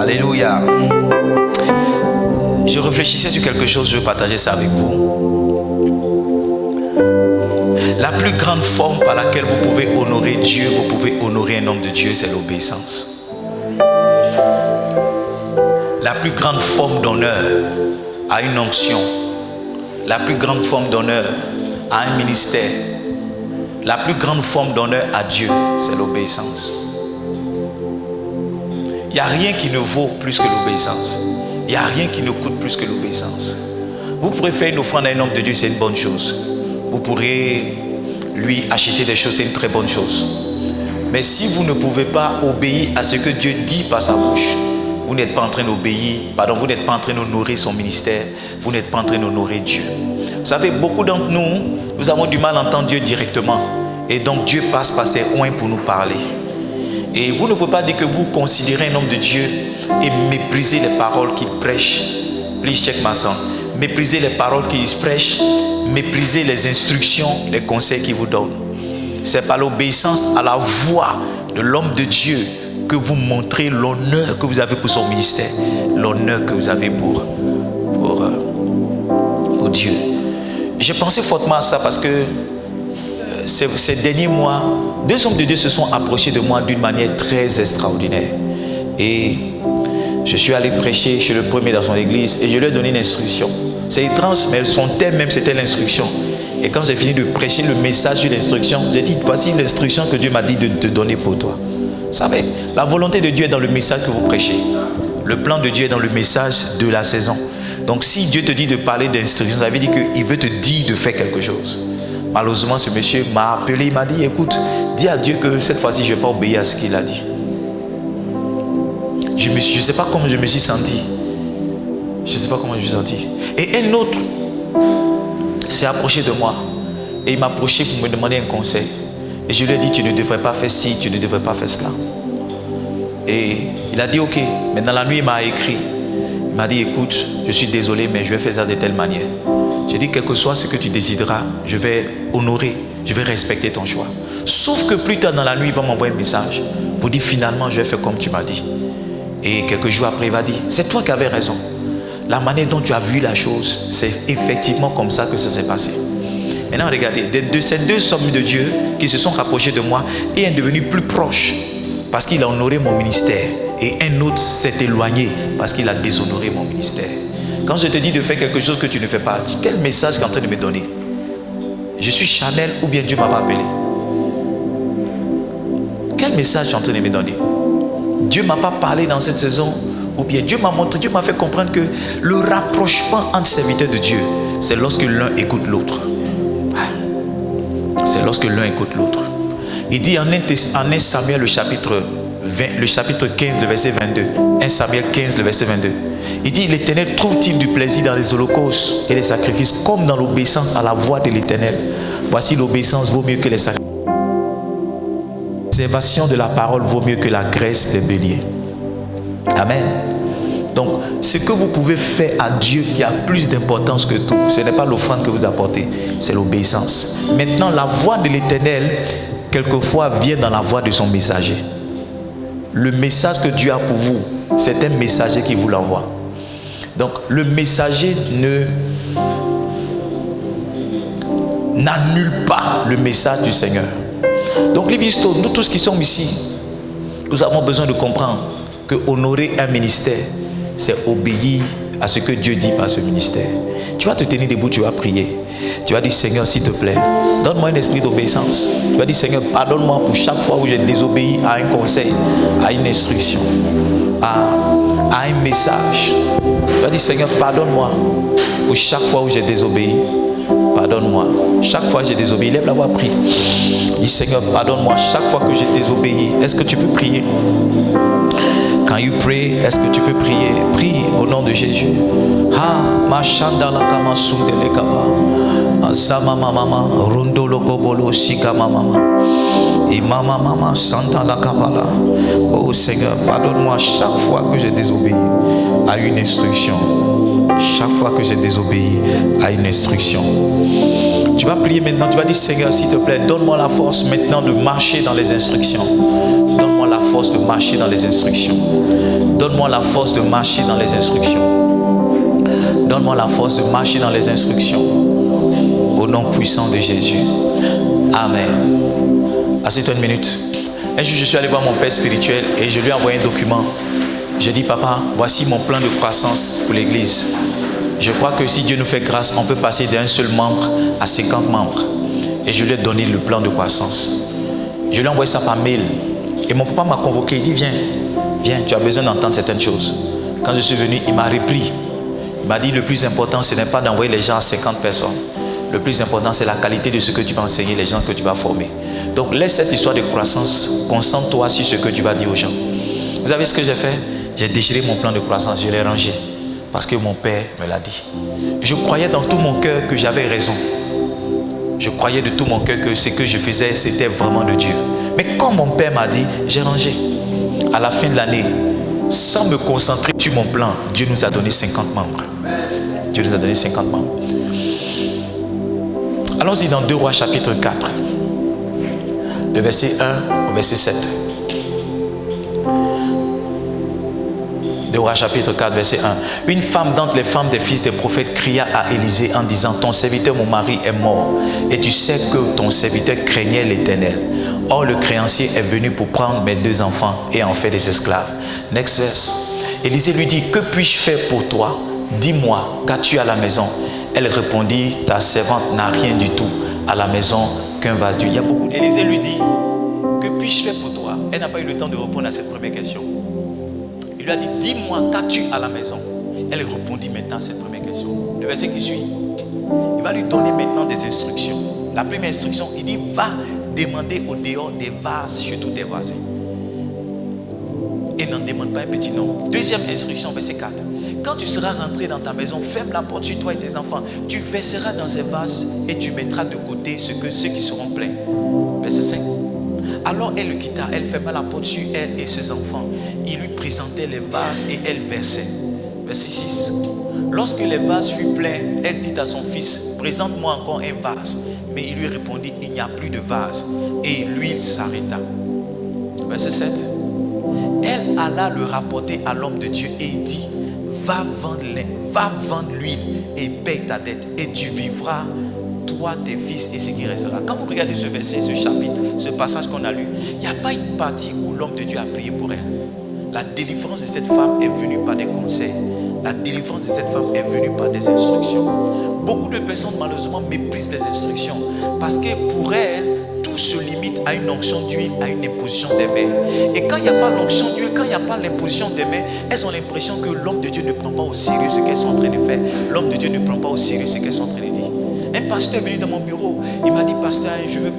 Alléluia. Je réfléchissais sur quelque chose, je veux partager ça avec vous. La plus grande forme par laquelle vous pouvez honorer Dieu, vous pouvez honorer un homme de Dieu, c'est l'obéissance. La plus grande forme d'honneur à une onction, la plus grande forme d'honneur à un ministère, la plus grande forme d'honneur à Dieu, c'est l'obéissance. Il n'y a rien qui ne vaut plus que l'obéissance. Il n'y a rien qui ne coûte plus que l'obéissance. Vous pourrez faire une offrande à un homme de Dieu, c'est une bonne chose. Vous pourrez lui acheter des choses, c'est une très bonne chose. Mais si vous ne pouvez pas obéir à ce que Dieu dit par sa bouche, vous n'êtes pas en train d'obéir, vous n'êtes pas en train d'honorer son ministère, vous n'êtes pas en train d'honorer Dieu. Vous savez, beaucoup d'entre nous, nous avons du mal à entendre Dieu directement. Et donc Dieu passe par ses oins pour nous parler. Et vous ne pouvez pas dire que vous considérez un homme de Dieu et méprisez les paroles qu'il prêche. Please check my son. Méprisez les paroles qu'il prêche, méprisez les instructions, les conseils qu'il vous donne. C'est par l'obéissance à la voix de l'homme de Dieu que vous montrez l'honneur que vous avez pour son ministère, l'honneur que vous avez pour Dieu. J'ai pensé fortement à ça parce que ces derniers mois, 2 hommes de Dieu se sont approchés de moi d'une manière très extraordinaire. Et je suis allé prêcher chez le premier dans son église et je lui ai donné une instruction. C'est étrange, mais son thème même c'était l'instruction. Et quand j'ai fini de prêcher le message sur l'instruction, j'ai dit, voici l'instruction que Dieu m'a dit de te donner pour toi. Vous savez, la volonté de Dieu est dans le message que vous prêchez. Le plan de Dieu est dans le message de la saison. Donc si Dieu te dit de parler d'instruction, ça veut dire qu'il veut te dire de faire quelque chose. Malheureusement, ce monsieur m'a appelé, il m'a dit, écoute, dis à Dieu que cette fois-ci, je ne vais pas obéir à ce qu'il a dit. Je ne sais pas comment je me suis senti. Je ne sais pas comment je me suis senti. Et un autre s'est approché de moi. Et il m'a approché pour me demander un conseil. Et je lui ai dit, tu ne devrais pas faire ci, tu ne devrais pas faire cela. Et il a dit, ok. Mais dans la nuit, il m'a écrit. Il m'a dit, écoute, je suis désolé, mais je vais faire ça de telle manière. J'ai dit, quel que soit ce que tu décideras, je vais honorer, je vais respecter ton choix. Sauf que plus tard dans la nuit, il va m'envoyer un message. Vous dit, finalement, je vais faire comme tu m'as dit. Et quelques jours après, il va dire, c'est toi qui avais raison. La manière dont tu as vu la chose, c'est effectivement comme ça que ça s'est passé. Maintenant, regardez, de ces 2 hommes de Dieu qui se sont rapprochés de moi et est devenu plus proche parce qu'il a honoré mon ministère. Et un autre s'est éloigné parce qu'il a déshonoré mon ministère. Quand je te dis de faire quelque chose que tu ne fais pas, quel message tu es en train de me donner? Je suis Chanel ou bien Dieu ne m'a pas appelé? Quel message tu es en train de me donner? Dieu ne m'a pas parlé dans cette saison, ou bien Dieu m'a montré, Dieu m'a fait comprendre que le rapprochement entre serviteurs de Dieu, c'est lorsque l'un écoute l'autre. C'est lorsque l'un écoute l'autre. Il dit en 1 Samuel le chapitre 15, le verset 22. 1 Samuel 15, le verset 22. Il dit, l'Éternel trouve-t-il du plaisir dans les holocaustes et les sacrifices comme dans l'obéissance à la voix de l'Éternel? Voici l'obéissance vaut mieux que les sacrifices. L'observation de la parole vaut mieux que la graisse des béliers. Amen. Donc, ce que vous pouvez faire à Dieu qui a plus d'importance que tout, ce n'est pas l'offrande que vous apportez, c'est l'obéissance. Maintenant, la voix de l'Éternel, quelquefois, vient dans la voix de son messager. Le message que Dieu a pour vous, c'est un messager qui vous l'envoie. Donc, le messager n'annule pas le message du Seigneur. Donc, Livingstone, nous tous qui sommes ici, nous avons besoin de comprendre que honorer un ministère, c'est obéir à ce que Dieu dit par ce ministère. Tu vas te tenir debout, tu vas prier. Tu vas dire, Seigneur, s'il te plaît, donne-moi un esprit d'obéissance. Tu vas dire, Seigneur, pardonne-moi pour chaque fois où j'ai désobéi à un conseil, à une instruction, à un message. Tu vas dire, Seigneur, pardonne-moi pour chaque fois où j'ai désobéi. Pardonne-moi. Chaque fois que j'ai désobéi, lève la voix, prie. Dis, Seigneur, pardonne-moi chaque fois que j'ai désobéi. Est-ce que tu peux prier? Can you pray? Est-ce que tu peux prier? Prie au nom de Jésus. Ha, machanda la kama sundele kaba. Azama mama, rondolo gobolo sikama mama. Et mama santa la kabala. Oh Seigneur, pardonne-moi chaque fois que j'ai désobéi à une instruction. Chaque fois que j'ai désobéi à une instruction. Tu vas prier maintenant, tu vas dire, Seigneur, s'il te plaît, donne-moi la force maintenant de marcher dans les instructions. Donne-moi la force de marcher dans les instructions. Donne-moi la force de marcher dans les instructions. Donne-moi la force de marcher dans les instructions. Au nom puissant de Jésus. Amen. Assieds-toi une minute. Un jour, je suis allé voir mon père spirituel et je lui ai envoyé un document. J'ai dit, papa, voici mon plan de croissance pour l'église. Je crois que si Dieu nous fait grâce, on peut passer d'un seul membre à 50 membres. Et je lui ai donné le plan de croissance. Je lui ai envoyé ça par mail. Et mon papa m'a convoqué. Il dit, viens, viens, tu as besoin d'entendre certaines choses. Quand je suis venu, il m'a repris. Il m'a dit, le plus important, ce n'est pas d'envoyer les gens à 50 personnes. Le plus important, c'est la qualité de ce que tu vas enseigner, les gens que tu vas former. Donc, laisse cette histoire de croissance. Concentre-toi sur ce que tu vas dire aux gens. Vous savez ce que j'ai fait? J'ai déchiré mon plan de croissance. Je l'ai rangé. Parce que mon père me l'a dit. Je croyais dans tout mon cœur que j'avais raison. Je croyais de tout mon cœur que ce que je faisais, c'était vraiment de Dieu. Mais quand mon père m'a dit, j'ai rangé. À la fin de l'année, sans me concentrer sur mon plan, Dieu nous a donné 50 membres. Dieu nous a donné 50 membres. Allons-y dans 2 Rois chapitre 4. Le verset 1 au verset 7. 2 Rois chapitre 4 verset 1. Une femme d'entre les femmes des fils des prophètes cria à Élisée en disant, ton serviteur mon mari est mort et tu sais que ton serviteur craignait l'Éternel. Or le créancier est venu pour prendre mes 2 enfants et en faire des esclaves. Next verse. Élisée lui dit, que puis-je faire pour toi? Dis-moi, qu'as-tu à la maison? Elle répondit, ta servante n'a rien du tout à la maison qu'un vase d'huile. Il y a beaucoup. Élisée lui dit, que puis-je faire pour toi? Elle n'a pas eu le temps de répondre à cette première question. Il lui a dit, dis-moi, qu'as-tu à la maison? Elle répondit maintenant à cette première question. Le verset qui suit, il va lui donner maintenant des instructions. La première instruction, il dit, va demander au dehors des vases chez tous tes voisins. Et n'en demande pas un petit nombre. Deuxième instruction, verset 4. Quand tu seras rentré dans ta maison, ferme la porte sur toi et tes enfants. Tu verseras dans ces vases et tu mettras de côté ceux qui seront pleins. Verset 5. Alors elle le quitta, elle ferma la porte sur elle et ses enfants. Il lui présentait les vases et elle versait. Verset 6. Lorsque les vases furent pleins, elle dit à son fils, présente-moi encore un vase. Mais il lui répondit, il n'y a plus de vase. Et l'huile s'arrêta. Verset 7. Elle alla le rapporter à l'homme de Dieu et il dit, va vendre l'huile et paye ta dette et tu vivras, toi, tes fils et ce qui restera. Quand vous regardez ce verset, ce chapitre, ce passage qu'on a lu, il n'y a pas une partie où l'homme de Dieu a prié pour elle. La délivrance de cette femme est venue par des conseils. La délivrance de cette femme est venue par des instructions. Beaucoup de personnes malheureusement méprisent les instructions parce que pour elles, tout se limite à une onction d'huile, à une imposition des mains. Et quand il n'y a pas l'onction d'huile, quand il n'y a pas l'imposition des mains, elles ont l'impression que l'homme de Dieu ne prend pas au sérieux ce qu'elles sont en train de faire. L'homme de Dieu ne prend pas au sérieux ce qu'elles sont en train de dire. Un pasteur est venu dans mon bureau, il m'a dit, pasteur, je veux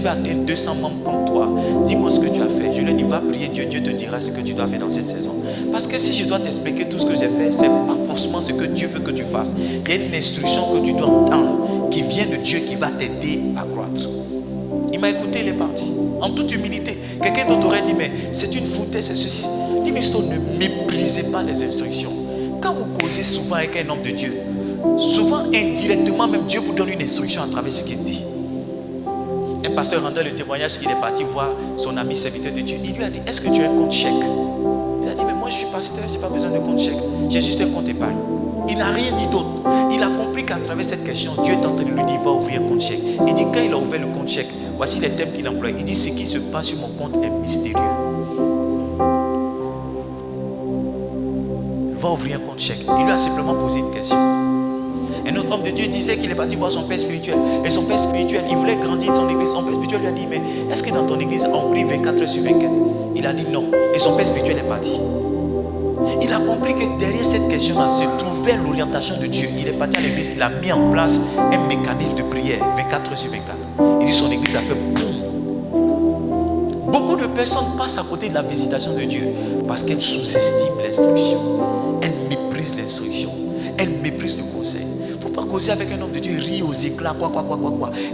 atteindre 200 membres comme toi. Dis-moi ce que tu as fait. Je lui ai dit, va prier Dieu, Dieu te dira ce que tu dois faire dans cette saison. Parce que si je dois t'expliquer tout ce que j'ai fait, ce n'est pas forcément ce que Dieu veut que tu fasses. Il y a une instruction que tu dois entendre qui vient de Dieu qui va t'aider à croître. Il m'a écouté, il est parti. En toute humilité. Quelqu'un d'autre aurait dit, mais c'est une foutaise, c'est ceci. Livingstone, ne méprisez pas les instructions. Quand vous causez souvent avec un homme de Dieu, souvent indirectement même Dieu vous donne une instruction à travers ce qu'il dit. Un pasteur rendait le témoignage qu'il est parti voir son ami serviteur de Dieu. Il lui a dit, est-ce que tu as un compte chèque? Il a dit, mais moi je suis pasteur, je n'ai pas besoin de compte chèque. J'ai juste un compte épargne. Il n'a rien dit d'autre. Il a compris qu'à travers cette question, Dieu est en train de lui dire, va ouvrir un compte chèque. Il dit, quand il a ouvert le compte chèque, voici les thèmes qu'il emploie. Il dit, ce qui se passe sur mon compte est mystérieux. Va ouvrir un compte chèque. Il lui a simplement posé une question. Un autre homme de Dieu disait qu'il est parti voir son père spirituel. Et son père spirituel, il voulait grandir son église. Son père spirituel lui a dit, mais est-ce que dans ton église, on prie 24 heures sur 24? Il a dit non. Et son père spirituel est parti. Il a compris que derrière cette question-là se trouvait l'orientation de Dieu. Il est parti à l'église, il a mis en place un mécanisme de prière 24 heures sur 24. Il dit son église a fait boum. Beaucoup de personnes passent à côté de la visitation de Dieu parce qu'elles sous-estiment l'instruction. Elles méprisent l'instruction. Elles méprisent le conseil. Il ne faut pas causer avec un homme de Dieu, rire aux éclats, quoi.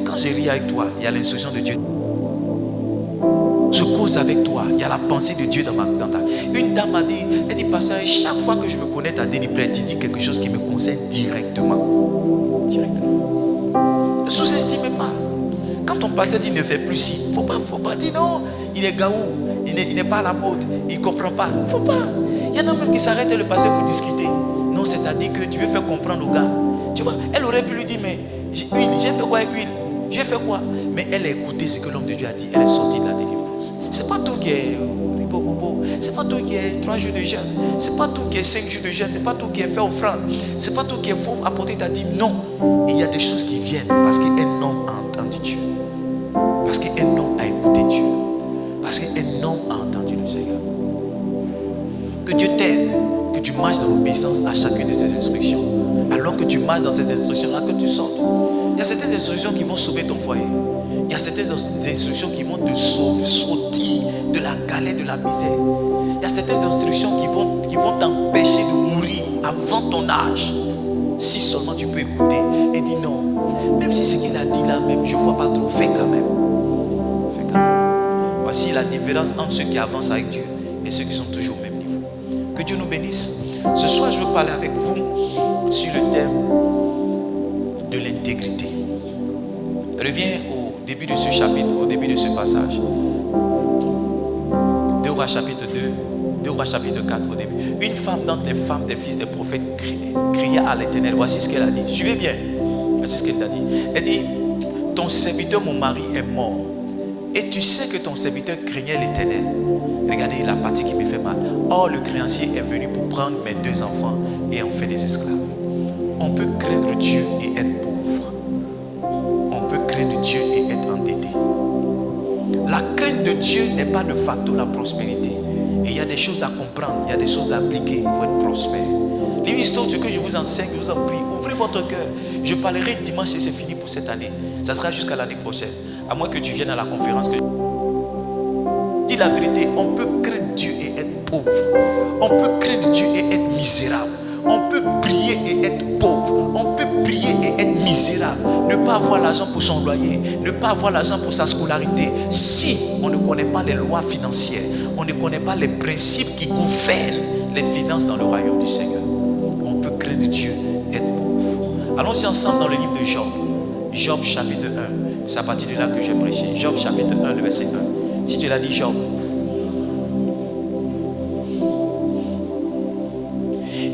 Quand je ris avec toi, il y a l'instruction de Dieu. Je cause avec toi, il y a la pensée de Dieu dans ta. Une dame m'a dit, elle dit, pasteur, chaque fois que je me connais ta délibérée, tu dis quelque chose qui me concerne directement. Ne sous-estimez pas. Quand ton pasteur dit ne fais plus ci, il ne faut pas dire non, il est gaou. il n'est pas à la mode, il ne comprend pas. Il ne faut pas. Il y en a même qui s'arrêtent et le pasteur pour discuter. Non, c'est-à-dire que tu veux faire comprendre au gars. Tu vois, elle aurait pu lui dire, mais j'ai fait quoi avec huile? J'ai fait quoi? Mais elle a écouté ce que l'homme de Dieu a dit. Elle est sortie de la délivrance. C'est pas tout qui est c'est pas tout qui est 3 jours de jeûne. C'est pas tout qui est 5 jours de jeûne. C'est pas tout qui est fait offrande. C'est pas tout qui est faux apporter ta dîme. Non. Il y a des choses qui viennent parce qu'un homme a entendu Dieu. Parce qu'un homme a écouté Dieu. Parce qu'un homme a entendu le Seigneur. Que Dieu t'aide. Que tu marches dans l'obéissance à chacune de ses instructions. Alors que tu marches dans ces instructions-là, que tu sortes. Il y a certaines instructions qui vont sauver ton foyer. Il y a certaines instructions qui vont te sortir de la galère, de la misère. Il y a certaines instructions qui vont t'empêcher de mourir avant ton âge. Si seulement tu peux écouter et dire non. Même si ce qu'il a dit là, même je ne vois pas trop, fais quand même. Fais quand même. Voici la différence entre ceux qui avancent avec Dieu et ceux qui sont toujours au même niveau. Que Dieu nous bénisse. Ce soir, je veux parler avec vous sur le thème de l'intégrité. Reviens au début de ce chapitre, au début de ce passage. 2 Rois chapitre 2, 2 Rois chapitre 4 au début. Une femme d'entre les femmes des fils des prophètes cria à l'Éternel. Voici ce qu'elle a dit. Suivez bien. Voici ce qu'elle a dit. Elle dit, ton serviteur, mon mari, est mort. Et tu sais que ton serviteur craignait l'Éternel. Regardez la partie qui me fait mal. Or, le créancier est venu pour prendre mes 2 enfants et en faire des esclaves. On peut craindre Dieu et être pauvre. On peut craindre Dieu et être endetté. La crainte de Dieu n'est pas de facto la prospérité. Et il y a des choses à comprendre, il y a des choses à appliquer pour être prospère. L'histoire, ce que je vous enseigne, je vous en prie, ouvrez votre cœur. Je parlerai dimanche et c'est fini pour cette année. Ça sera jusqu'à l'année prochaine. À moins que tu viennes à la conférence. Dis la vérité, on peut craindre Dieu et être pauvre. On peut craindre Dieu et être misérable. On peut prier et être pauvre. On peut prier et être misérable. Ne pas avoir l'argent pour son loyer. Ne pas avoir l'argent pour sa scolarité. Si on ne connaît pas les lois financières, on ne connaît pas les principes qui gouvernent les finances dans le royaume du Seigneur, on peut craindre Dieu et être pauvre. Allons-y ensemble dans le livre de Job. Job chapitre 1. C'est à partir de là que je vais prêcher. Job chapitre 1, le verset 1. Si tu l'as dit, Job.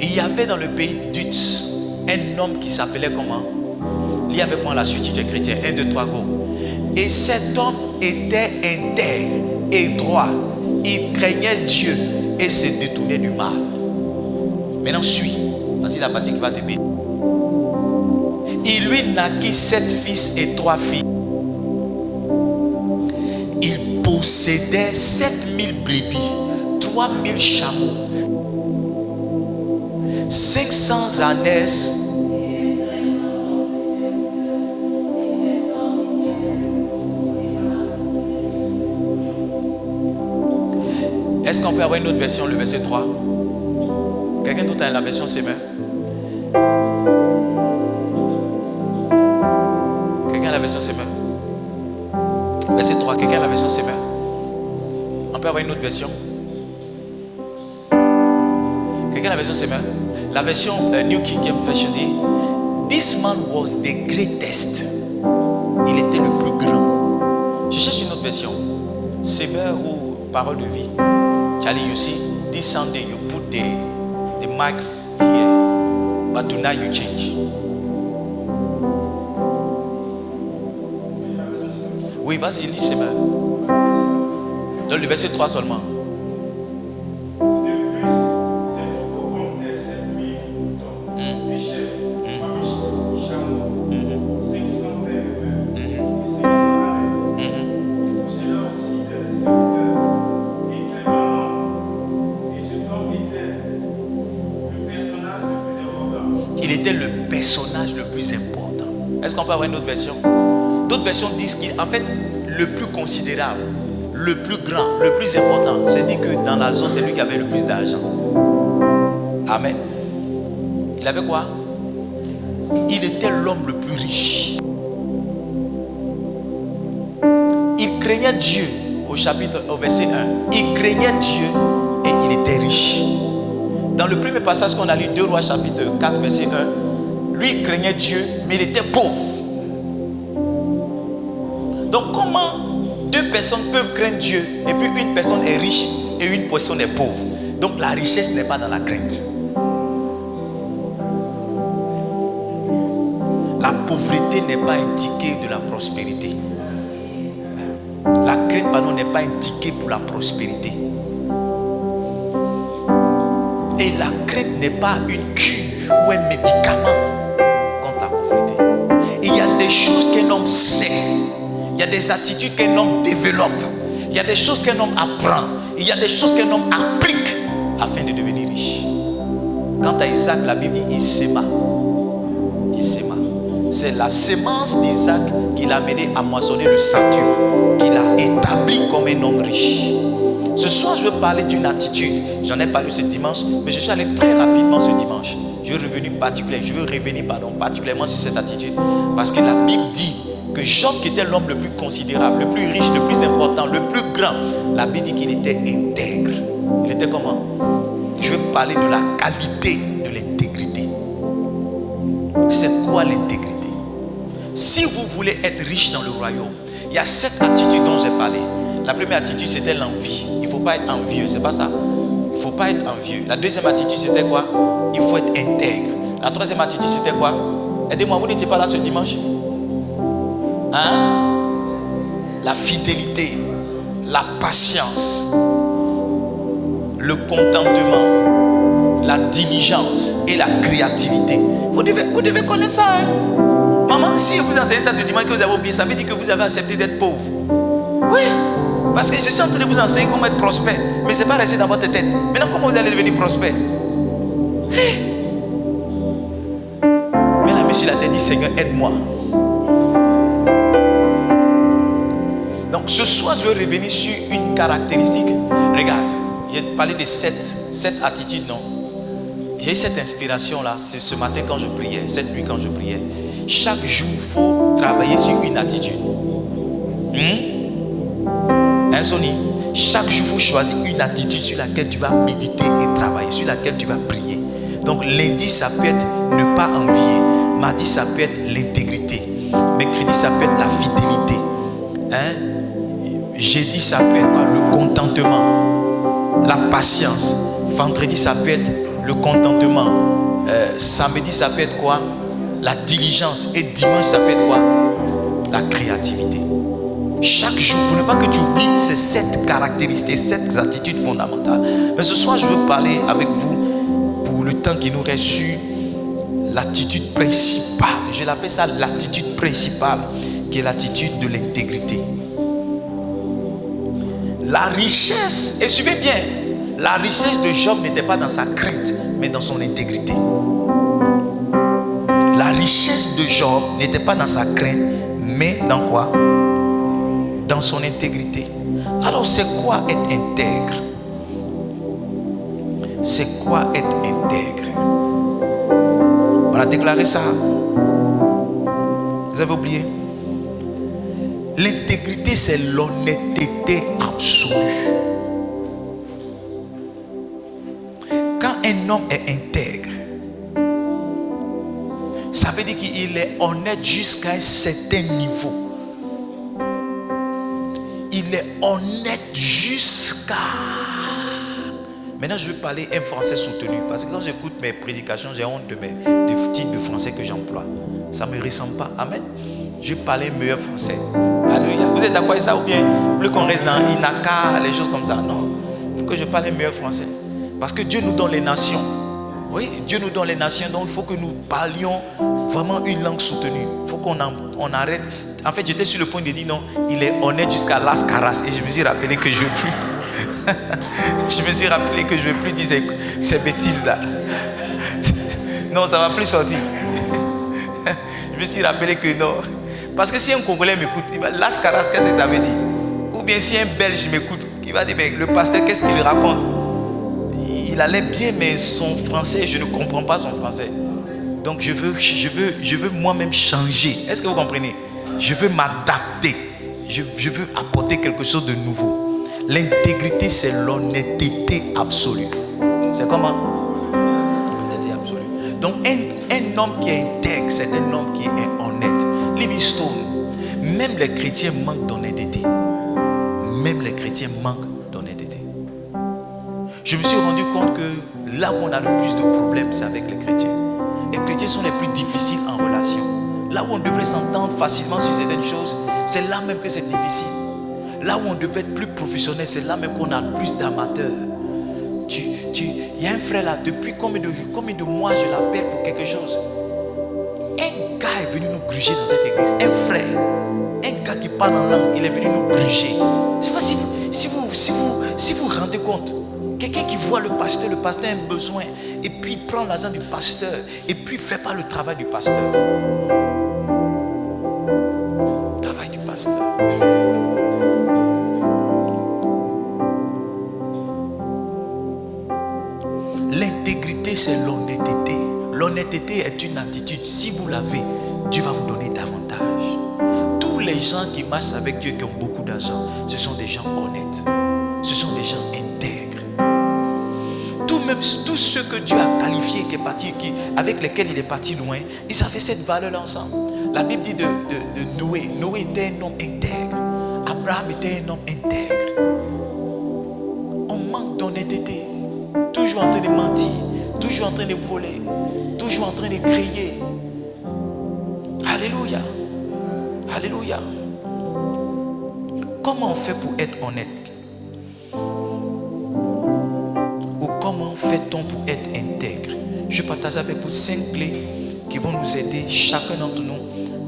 Il y avait dans le pays d'Utz un homme qui s'appelait comment? Lis avec moi la suite, tu es chrétien. 1, 2, 3, go. Et cet homme était intègre et droit. Il craignait Dieu et se détournait du mal. Maintenant, suis. Voici la partie qui va te bénir. Il lui naquit 7 fils et 3 filles. Il possédait 7000 brebis, 3000 chameaux, 500 ânesses, est-ce qu'on peut avoir une autre version, le verset 3? Quelqu'un d'autre a la version ses mains? Quelqu'un a la version ses mains? Verset 3, quelqu'un a la version ses mains? On peut avoir une autre version? Quelqu'un a la version ses mains? La version New King James Version dit, this man was the greatest. Il était le plus grand. Je cherche une autre version. Sévère ou parole de vie. Charlie, you see, this Sunday you put the mic here, but tonight you change. Oui, vas-y, lis ses mains. Dans le verset 3 seulement. Est-ce qu'on peut avoir une autre version? D'autres versions disent qu'en fait, le plus considérable, le plus grand, le plus important, c'est dit que dans la zone, c'est lui qui avait le plus d'argent. Amen. Il avait quoi? Il était l'homme le plus riche. Il craignait Dieu au verset 1. Il craignait Dieu et il était riche. Dans le premier passage qu'on a lu, 2 Rois chapitre 4, verset 1, lui il craignait Dieu, mais il était pauvre. Donc comment 2 personnes peuvent craindre Dieu et puis une personne est riche et une personne est pauvre. Donc la richesse n'est pas dans la crainte. La pauvreté n'est pas indiquée de la prospérité. La crainte, pardon, n'est pas indiquée pour la prospérité. Et la crainte n'est pas une cure ou un médicament contre la pauvreté. Il y a des choses qu'un homme sait. Il y a des attitudes qu'un homme développe. Il y a des choses qu'un homme apprend. Il y a des choses qu'un homme applique afin de devenir riche. Quant à Isaac, la Bible dit il sème. Il sème. C'est la sémence d'Isaac qui l'a amené à moissonner le satur, qui l'a établi comme un homme riche. Ce soir, je veux parler d'une attitude. J'en ai parlé ce dimanche, mais je suis allé très rapidement ce dimanche. Je veux revenir particulièrement sur cette attitude. Parce que la Bible dit que Job, qui était l'homme le plus considérable, le plus riche, le plus important, le plus grand, la Bible dit qu'il était intègre. Il était comment? Je veux parler de la qualité de l'intégrité. C'est quoi l'intégrité? Si vous voulez être riche dans le royaume, il y a 7 attitudes dont j'ai parlé. La première attitude, c'était l'envie. Il ne faut pas être envieux, c'est pas ça. Il ne faut pas être envieux. La deuxième attitude, c'était quoi? Il faut être intègre. La troisième attitude, c'était quoi? Aidez-moi, vous n'étiez pas là ce dimanche? Hein? La fidélité, la patience, le contentement, la diligence et la créativité. Vous devez connaître ça. Hein? Maman, si vous enseignez ça ce dimanche que vous avez oublié, ça veut dire que vous avez accepté d'être pauvre. Oui. Parce que je suis en train de vous enseigner comment être prospère. Mais ce n'est pas resté dans votre tête. Maintenant, comment vous allez devenir prospère? Mais là, monsieur, la tête dit, Seigneur, aide-moi. Donc, ce soir, je vais revenir sur une caractéristique. Regarde, j'ai parlé de 7 attitudes, non? J'ai eu cette inspiration-là, c'est ce matin quand je priais, cette nuit quand je priais. Chaque jour, il faut travailler sur une attitude. Hein, Sony? Chaque jour, il faut choisir une attitude sur laquelle tu vas méditer et travailler, sur laquelle tu vas prier. Donc, lundi, ça peut être ne pas envier. Mardi, ça peut être l'intégrité. Mercredi, ça peut être la fidélité. Hein? Jeudi, ça peut être quoi? Le contentement, la patience. Vendredi, ça peut être le contentement. Samedi, ça peut être quoi? La diligence. Et dimanche, ça peut être quoi? La créativité. Chaque jour, pour ne pas que tu oublies ces 7 caractéristiques, 7 attitudes fondamentales. Mais ce soir, je veux parler avec vous, pour le temps qui nous reste, sur l'attitude principale. Je l'appelle ça l'attitude principale, qui est l'attitude de l'intégrité. La richesse, et suivez bien, la richesse de Job n'était pas dans sa crainte, mais dans son intégrité. La richesse de Job n'était pas dans sa crainte, mais dans quoi? Dans son intégrité. Alors, c'est quoi être intègre? C'est quoi être intègre? On a déclaré ça. Vous avez oublié? L'intégrité, c'est l'honnêteté absolue. Quand un homme est intègre, ça veut dire qu'il est honnête jusqu'à un certain niveau. Il est honnête jusqu'à... Maintenant, je vais parler un français soutenu. Parce que quand j'écoute mes prédications, j'ai honte des titres de français que j'emploie. Ça ne me ressemble pas. Amen. Je vais parler meilleur français. Alléluia. Vous êtes d'accord avec ça ou bien plus qu'on reste dans Inaka, les choses comme ça? Non. Il faut que je parle meilleur français. Parce que Dieu nous donne les nations. Oui, Dieu nous donne les nations. Donc, il faut que nous parlions vraiment une langue soutenue. Il faut qu'on arrête. En fait, j'étais sur le point de dire non, il est honnête jusqu'à Las Caras. Et je me suis rappelé que je ne veux plus. Je me suis rappelé que je ne veux plus dire ces bêtises-là. Non, ça ne va plus sortir. Je me suis rappelé que non. Parce que si un Congolais m'écoute, il va Las Caras, qu'est-ce que ça veut dire? Ou bien si un Belge m'écoute, il va dire mais le pasteur, qu'est-ce qu'il raconte? Il allait bien, mais son français, je ne comprends pas son français. Donc je veux moi-même changer. Est-ce que vous comprenez? Je veux m'adapter. Je veux apporter quelque chose de nouveau. L'intégrité, c'est l'honnêteté absolue. C'est comment? L'honnêteté absolue. Donc un homme qui est intègre, c'est un homme qui est honnête. Livingstone, même les chrétiens manquent d'honnêteté. même les chrétiens manquent d'honnêteté. Je me suis rendu compte que là où on a le plus de problèmes, c'est avec les chrétiens. Les chrétiens sont les plus difficiles en relation. Là où on devrait s'entendre facilement sur certaines choses, c'est là même que c'est difficile. Là où on devrait être plus professionnel, c'est là même qu'on a le plus d'amateurs. Il y a un frère là, depuis combien de mois je l'appelle pour quelque chose. Un gars est venu nous gruger dans cette église. Un frère, un gars qui parle en langue, il est venu nous gruger. Je ne sais pas si vous rendez compte. Quelqu'un qui voit le pasteur a un besoin, et puis il prend l'argent du pasteur, et puis il ne fait pas le travail du pasteur. Travail du pasteur. L'intégrité, c'est l'honnêteté. L'honnêteté est une attitude. Si vous l'avez, Dieu va vous donner davantage. Tous les gens qui marchent avec Dieu, qui ont beaucoup d'argent, ce sont des gens honnêtes. Ce sont des gens intègres. Tous ceux que Dieu a qualifiés, avec lesquels il est parti loin, ils avaient cette valeur ensemble. La Bible dit de Noé. Noé était un homme intègre. Abraham était un homme intègre. On manque d'honnêteté. Toujours en train de mentir, toujours en train de voler, toujours en train de crier. Alléluia. Alléluia. Comment on fait pour être honnête? Ou comment fait-on pour être intègre? Je partage avec vous 5 clés qui vont nous aider, chacun d'entre nous,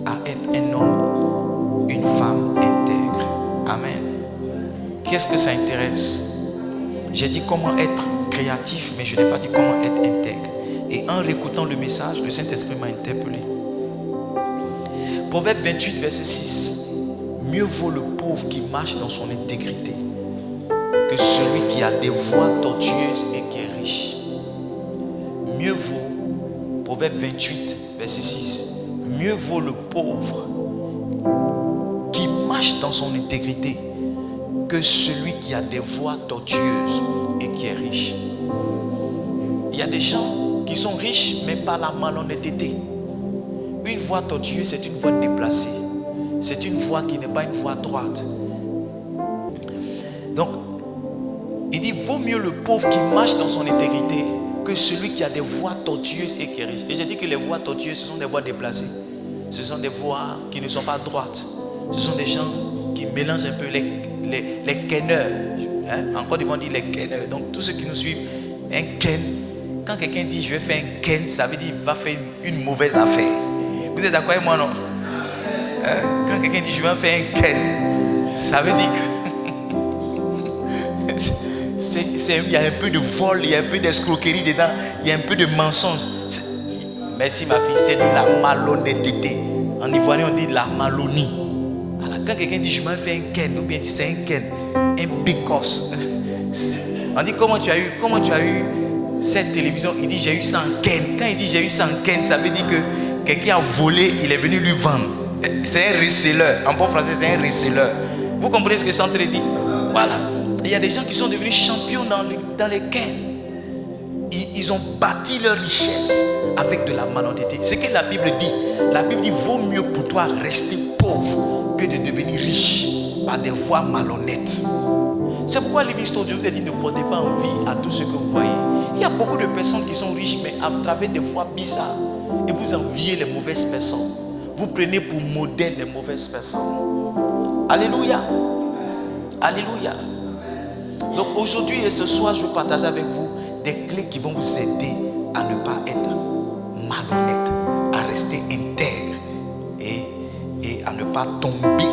à être un homme, une femme intègre. Amen. Qui est-ce que ça intéresse? J'ai dit comment être créatif, mais je n'ai pas dit comment être intègre. Et en réécoutant le message, le Saint-Esprit m'a interpellé. Proverbe 28, verset 6. Mieux vaut le pauvre qui marche dans son intégrité que celui qui a des voies tortueuses et qui est riche. Mieux vaut, Proverbe 28, verset 6. Mieux vaut le pauvre qui marche dans son intégrité que celui qui a des voies tortueuses et qui est riche. Il y a des gens qui sont riches mais par la malhonnêteté. Une voie tortueuse, c'est une voie déplacée. C'est une voie qui n'est pas une voie droite. Donc, il dit, vaut mieux le pauvre qui marche dans son intégrité que celui qui a des voies tortueuses et qui est riche. Et j'ai dit que les voies tortueuses, ce sont des voies déplacées. Ce sont des voies qui ne sont pas droites. Ce sont des gens qui mélangent un peu les kenneurs. Hein? En Côte d'Ivoire, on dit les kenneurs. Donc, tous ceux qui nous suivent, un ken, quand quelqu'un dit je vais faire un ken, ça veut dire qu'il va faire une mauvaise affaire. Vous êtes d'accord avec moi, non? Hein? Quand quelqu'un dit je vais faire un ken, ça veut dire que il y a un peu de vol, il y a un peu d'escroquerie dedans, il y a un peu de mensonge. Merci ma fille, c'est de la malhonnêteté. En ivoirien on dit de la malonie. Alors quand quelqu'un dit je vais faire un ken, ou bien dit c'est un ken, un bécos. On dit comment tu as eu cette télévision? Il dit j'ai eu ça en ken. Quand il dit j'ai eu ça en ken, ça veut dire que quelqu'un a volé, il est venu lui vendre. C'est un reseller. En bon français, c'est un reseller. Vous comprenez ce que je suis en train de dire? Voilà. Il y a des gens qui sont devenus champions dans les ken. Ils ont bâti leur richesse avec de la malhonnêteté. C'est ce que la Bible dit. La Bible dit vaut mieux pour toi rester pauvre que de devenir riche par des voies malhonnêtes. C'est pourquoi Livingstone, je vous ai dit, ne portez pas envie à tout ce que vous voyez. Il y a beaucoup de personnes qui sont riches, mais à travers des voies bizarres. Et vous enviez les mauvaises personnes. Vous prenez pour modèle les mauvaises personnes. Alléluia. Alléluia. Donc aujourd'hui et ce soir, je vais partager avec vous des clés qui vont vous aider à ne pas être malhonnête, à rester intègre et à ne pas tomber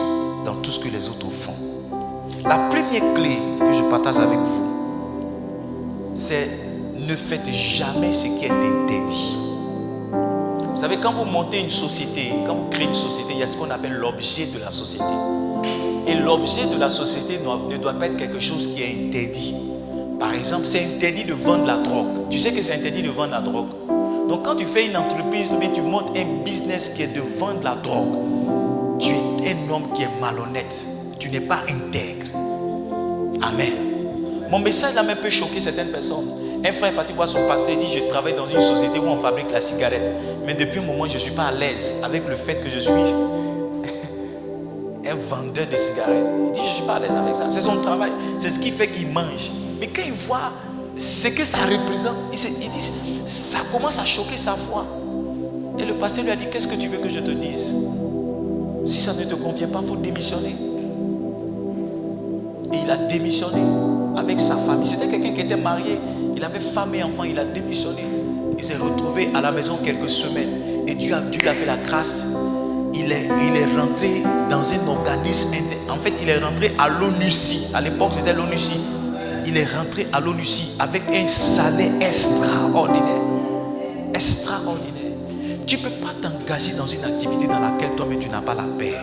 dans tout ce que les autres font. La première clé que je partage avec vous, c'est ne faites jamais ce qui est interdit. Vous savez, quand vous montez une société, quand vous créez une société, il y a ce qu'on appelle l'objet de la société. Et l'objet de la société ne doit pas être quelque chose qui est interdit. Par exemple, c'est interdit de vendre la drogue. Tu sais que c'est interdit de vendre la drogue. Donc quand tu fais une entreprise ou bien tu montes un business qui est de vendre la drogue, tu es un homme qui est malhonnête. Tu n'es pas intègre. Amen. Mon message a même peu choqué certaines personnes. Un frère est parti voir son pasteur et dit je travaille dans une société où on fabrique la cigarette. Mais depuis un moment je ne suis pas à l'aise avec le fait que je suis un vendeur de cigarettes. Il dit, je ne suis pas à l'aise avec ça. C'est son travail. C'est ce qui fait qu'il mange. Mais quand il voit ce que ça représente, il dit, ça commence à choquer sa foi. Et le pasteur lui a dit, qu'est-ce que tu veux que je te dise? Si ça ne te convient pas, il faut démissionner. Et il a démissionné avec sa famille. C'était quelqu'un qui était marié. Il avait femme et enfant. Il a démissionné. Il s'est retrouvé à la maison quelques semaines. Et Dieu lui a fait la grâce. Il est rentré dans un organisme. En fait, il est rentré à l'ONUCI. À l'époque, c'était l'ONUCI. Il est rentré à l'ONUCI avec un salaire extraordinaire. Extraordinaire. Tu ne peux pas t'engager dans une activité dans laquelle toi-même tu n'as pas la paix.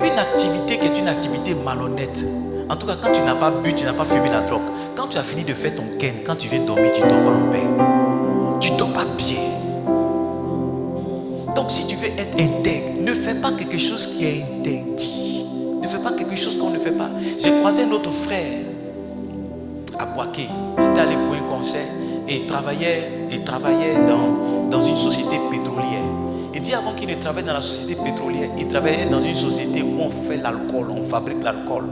Une activité qui est une activité malhonnête. En tout cas, quand tu n'as pas bu, tu n'as pas fumé la drogue. Quand tu as fini de faire ton ken, quand tu viens dormir, tu ne dors pas en paix. Tu ne dors pas bien. Donc si tu veux être intègre, ne fais pas quelque chose qui est interdit. Ne fais pas quelque chose qu'on ne fait pas. J'ai croisé un autre frère à Boaké. J'étais allé pour un concert et il travaillait dans une société pétrolière. Il dit avant qu'il ne travaille dans la société pétrolière, il travaillait dans une société où on fait l'alcool, on fabrique l'alcool.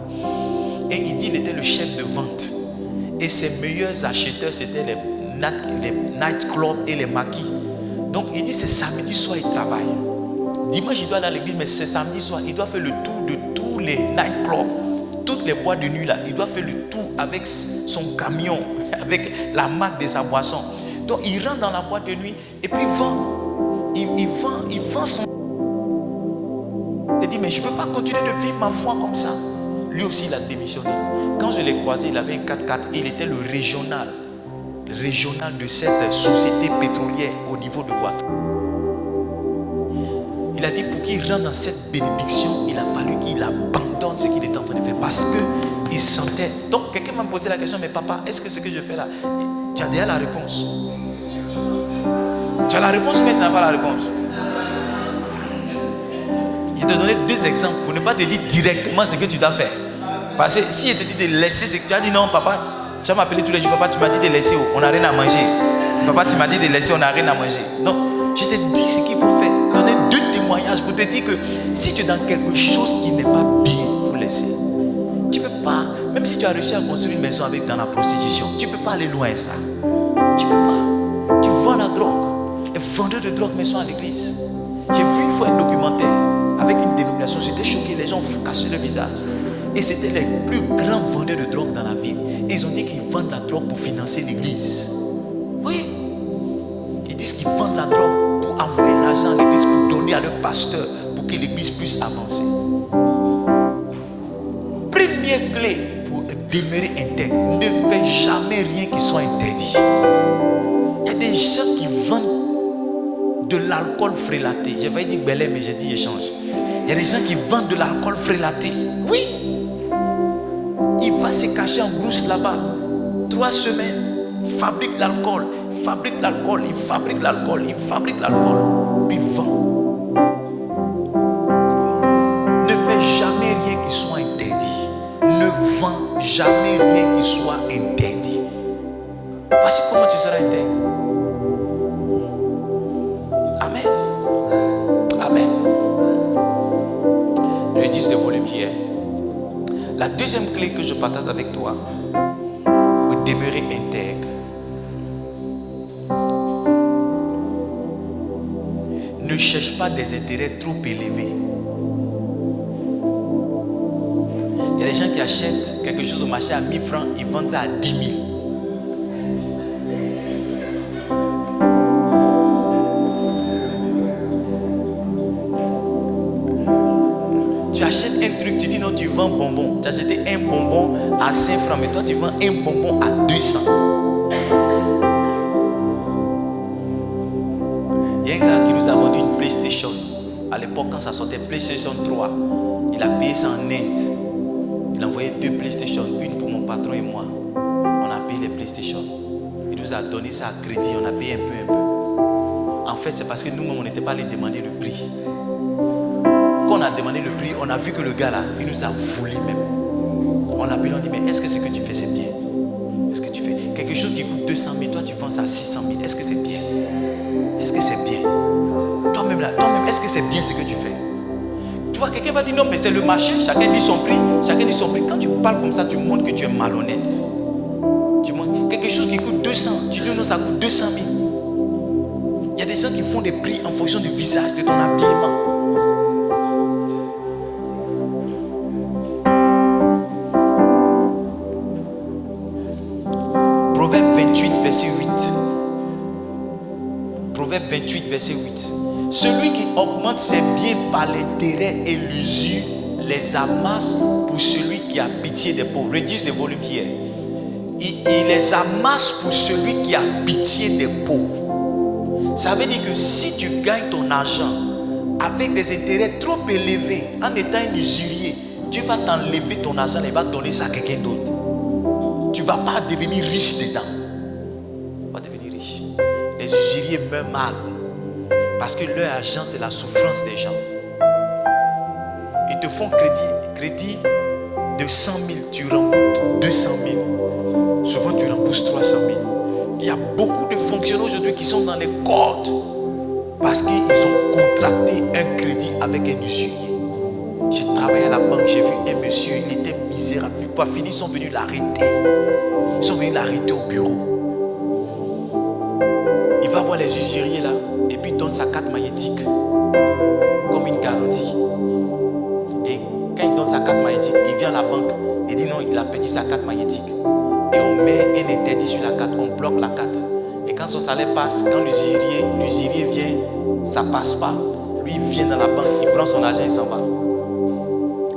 Et il dit qu'il était le chef de vente. Et ses meilleurs acheteurs, c'était les nightclubs et les maquis. Donc il dit c'est samedi soir il travaille. Dimanche il doit aller à l'église, mais c'est samedi soir il doit faire le tour de tous les nightclubs, toutes les boîtes de nuit là. Il doit faire le tour avec son camion, avec la marque de sa boisson. Donc il rentre dans la boîte de nuit et puis il vend son... Il dit mais je ne peux pas continuer de vivre ma foi comme ça. Lui aussi il a démissionné. Quand je l'ai croisé, il avait un 4x4 et il était le régional de cette société pétrolière au niveau de Guadeloupe. Il a dit pour qu'il rentre dans cette bénédiction, il a fallu qu'il abandonne ce qu'il était en train de faire parce qu'il sentait. Donc quelqu'un m'a posé la question, mais papa, est-ce que ce que je fais là, tu as déjà la réponse? Tu as la réponse mais tu n'as pas la réponse. Je te donné 2 exemples pour ne pas te dire directement ce que tu dois faire. Parce que si je te dis de laisser ce que tu as dit, non papa, tu vas m'appeler tous les jours, papa tu m'as dit de laisser, on n'a rien à manger. Papa tu m'as dit de laisser, on n'a rien à manger. Non, je te dis ce qu'il faut faire. Donner 2 témoignages pour te dire que si tu es dans quelque chose qui n'est pas bien, il faut laisser. Tu ne peux pas, même si tu as réussi à construire une maison avec dans la prostitution, tu ne peux pas aller loin de ça. Tu ne peux pas. Tu vends la drogue. Les vendeurs de drogue mais sont à l'église. J'ai vu une fois un documentaire avec une dénomination, j'étais choqué, les gens cachaient le visage. Et c'était les plus grands vendeurs de drogue dans la ville. Et ils ont dit qu'ils vendent la drogue pour financer l'église. Oui. Ils disent qu'ils vendent la drogue pour envoyer l'argent à l'église, pour donner à leur pasteur, pour que l'église puisse avancer. Première clé pour demeurer intègre, ne fais jamais rien qui soit interdit. Il y a des gens qui vendent de l'alcool frélaté. J'ai failli dire belé, mais j'ai dit échange. Il y a des gens qui vendent de l'alcool frélaté. Oui. Il va se cacher en brousse là-bas. 3 semaines, fabrique l'alcool, il fabrique l'alcool, puis vend. Ne fais jamais rien qui soit interdit. Ne vends jamais rien qui soit interdit. Voici comment tu seras intègre. Amen. Amen. Le 10 de volume hier. La deuxième clé que je partage avec toi pour demeurer intègre. Ne cherche pas des intérêts trop élevés. Il y a des gens qui achètent quelque chose au marché à 1000 francs, ils vendent ça à 10 000. Tu achètes un truc, tu dis non, tu vends bonbon. Tu as acheté un bonbon à 5 francs, mais toi tu vends un bonbon à 200. Il y a un gars qui nous a vendu une PlayStation. À l'époque, quand ça sortait PlayStation 3, il a payé ça en net. Il a envoyé 2 PlayStation, une pour mon patron et moi. On a payé les PlayStation. Il nous a donné ça à crédit, on a payé un peu. En fait, c'est parce que nous-mêmes, on n'était pas allés demander le prix. Quand on a demandé le prix, on a vu que le gars là, il nous a volé même. On l'a appelé, on dit, mais est-ce que ce que tu fais, c'est bien? Est-ce que tu fais quelque chose qui coûte 200 000, toi tu vends ça à 600 000, est-ce que c'est bien? Est-ce que c'est bien? Toi-même, est-ce que c'est bien ce que tu fais? vois, quelqu'un va dire non, mais c'est le marché, chacun dit son prix, chacun dit son prix. Quand tu parles comme ça, tu montres que tu es malhonnête. Tu montres quelque chose qui coûte 200, tu dis non, ça coûte 200 000. Il y a des gens qui font des prix en fonction du visage, de ton habillement. Proverbe 28, verset 8. Proverbe 28, verset 8. Celui qui augmente ses biens par l'intérêt et l'usure les amasse pour celui qui a pitié des pauvres. Réduise le volume qui est. Il les amasse pour celui qui a pitié des pauvres. Ça veut dire que si tu gagnes ton argent avec des intérêts trop élevés, en étant un usurier, Dieu va t'enlever ton argent et va donner ça à quelqu'un d'autre. Tu ne vas pas devenir riche dedans. Tu ne vas pas devenir riche. Les usuriers meurent mal. Parce que leur argent, c'est la souffrance des gens. Ils te font crédit de 100 000, tu rembourses 200 000. Souvent, tu rembourses 300 000. Il y a beaucoup de fonctionnaires aujourd'hui qui sont dans les cordes parce qu'ils ont contracté un crédit avec un usurier. J'ai travaillé à la banque, j'ai vu un monsieur, il était misérable. Pour finir, ils sont venus l'arrêter. Ils sont venus l'arrêter au bureau. Il va voir les usuriers là. Et puis il donne sa carte magnétique comme une garantie. Et quand il donne sa carte magnétique, il vient à la banque et dit non, il a perdu sa carte magnétique. Et on met un interdit sur la carte, on bloque la carte. Et quand son salaire passe, quand l'usurier vient, ça ne passe pas. Lui, il vient dans la banque, il prend son argent et s'en va.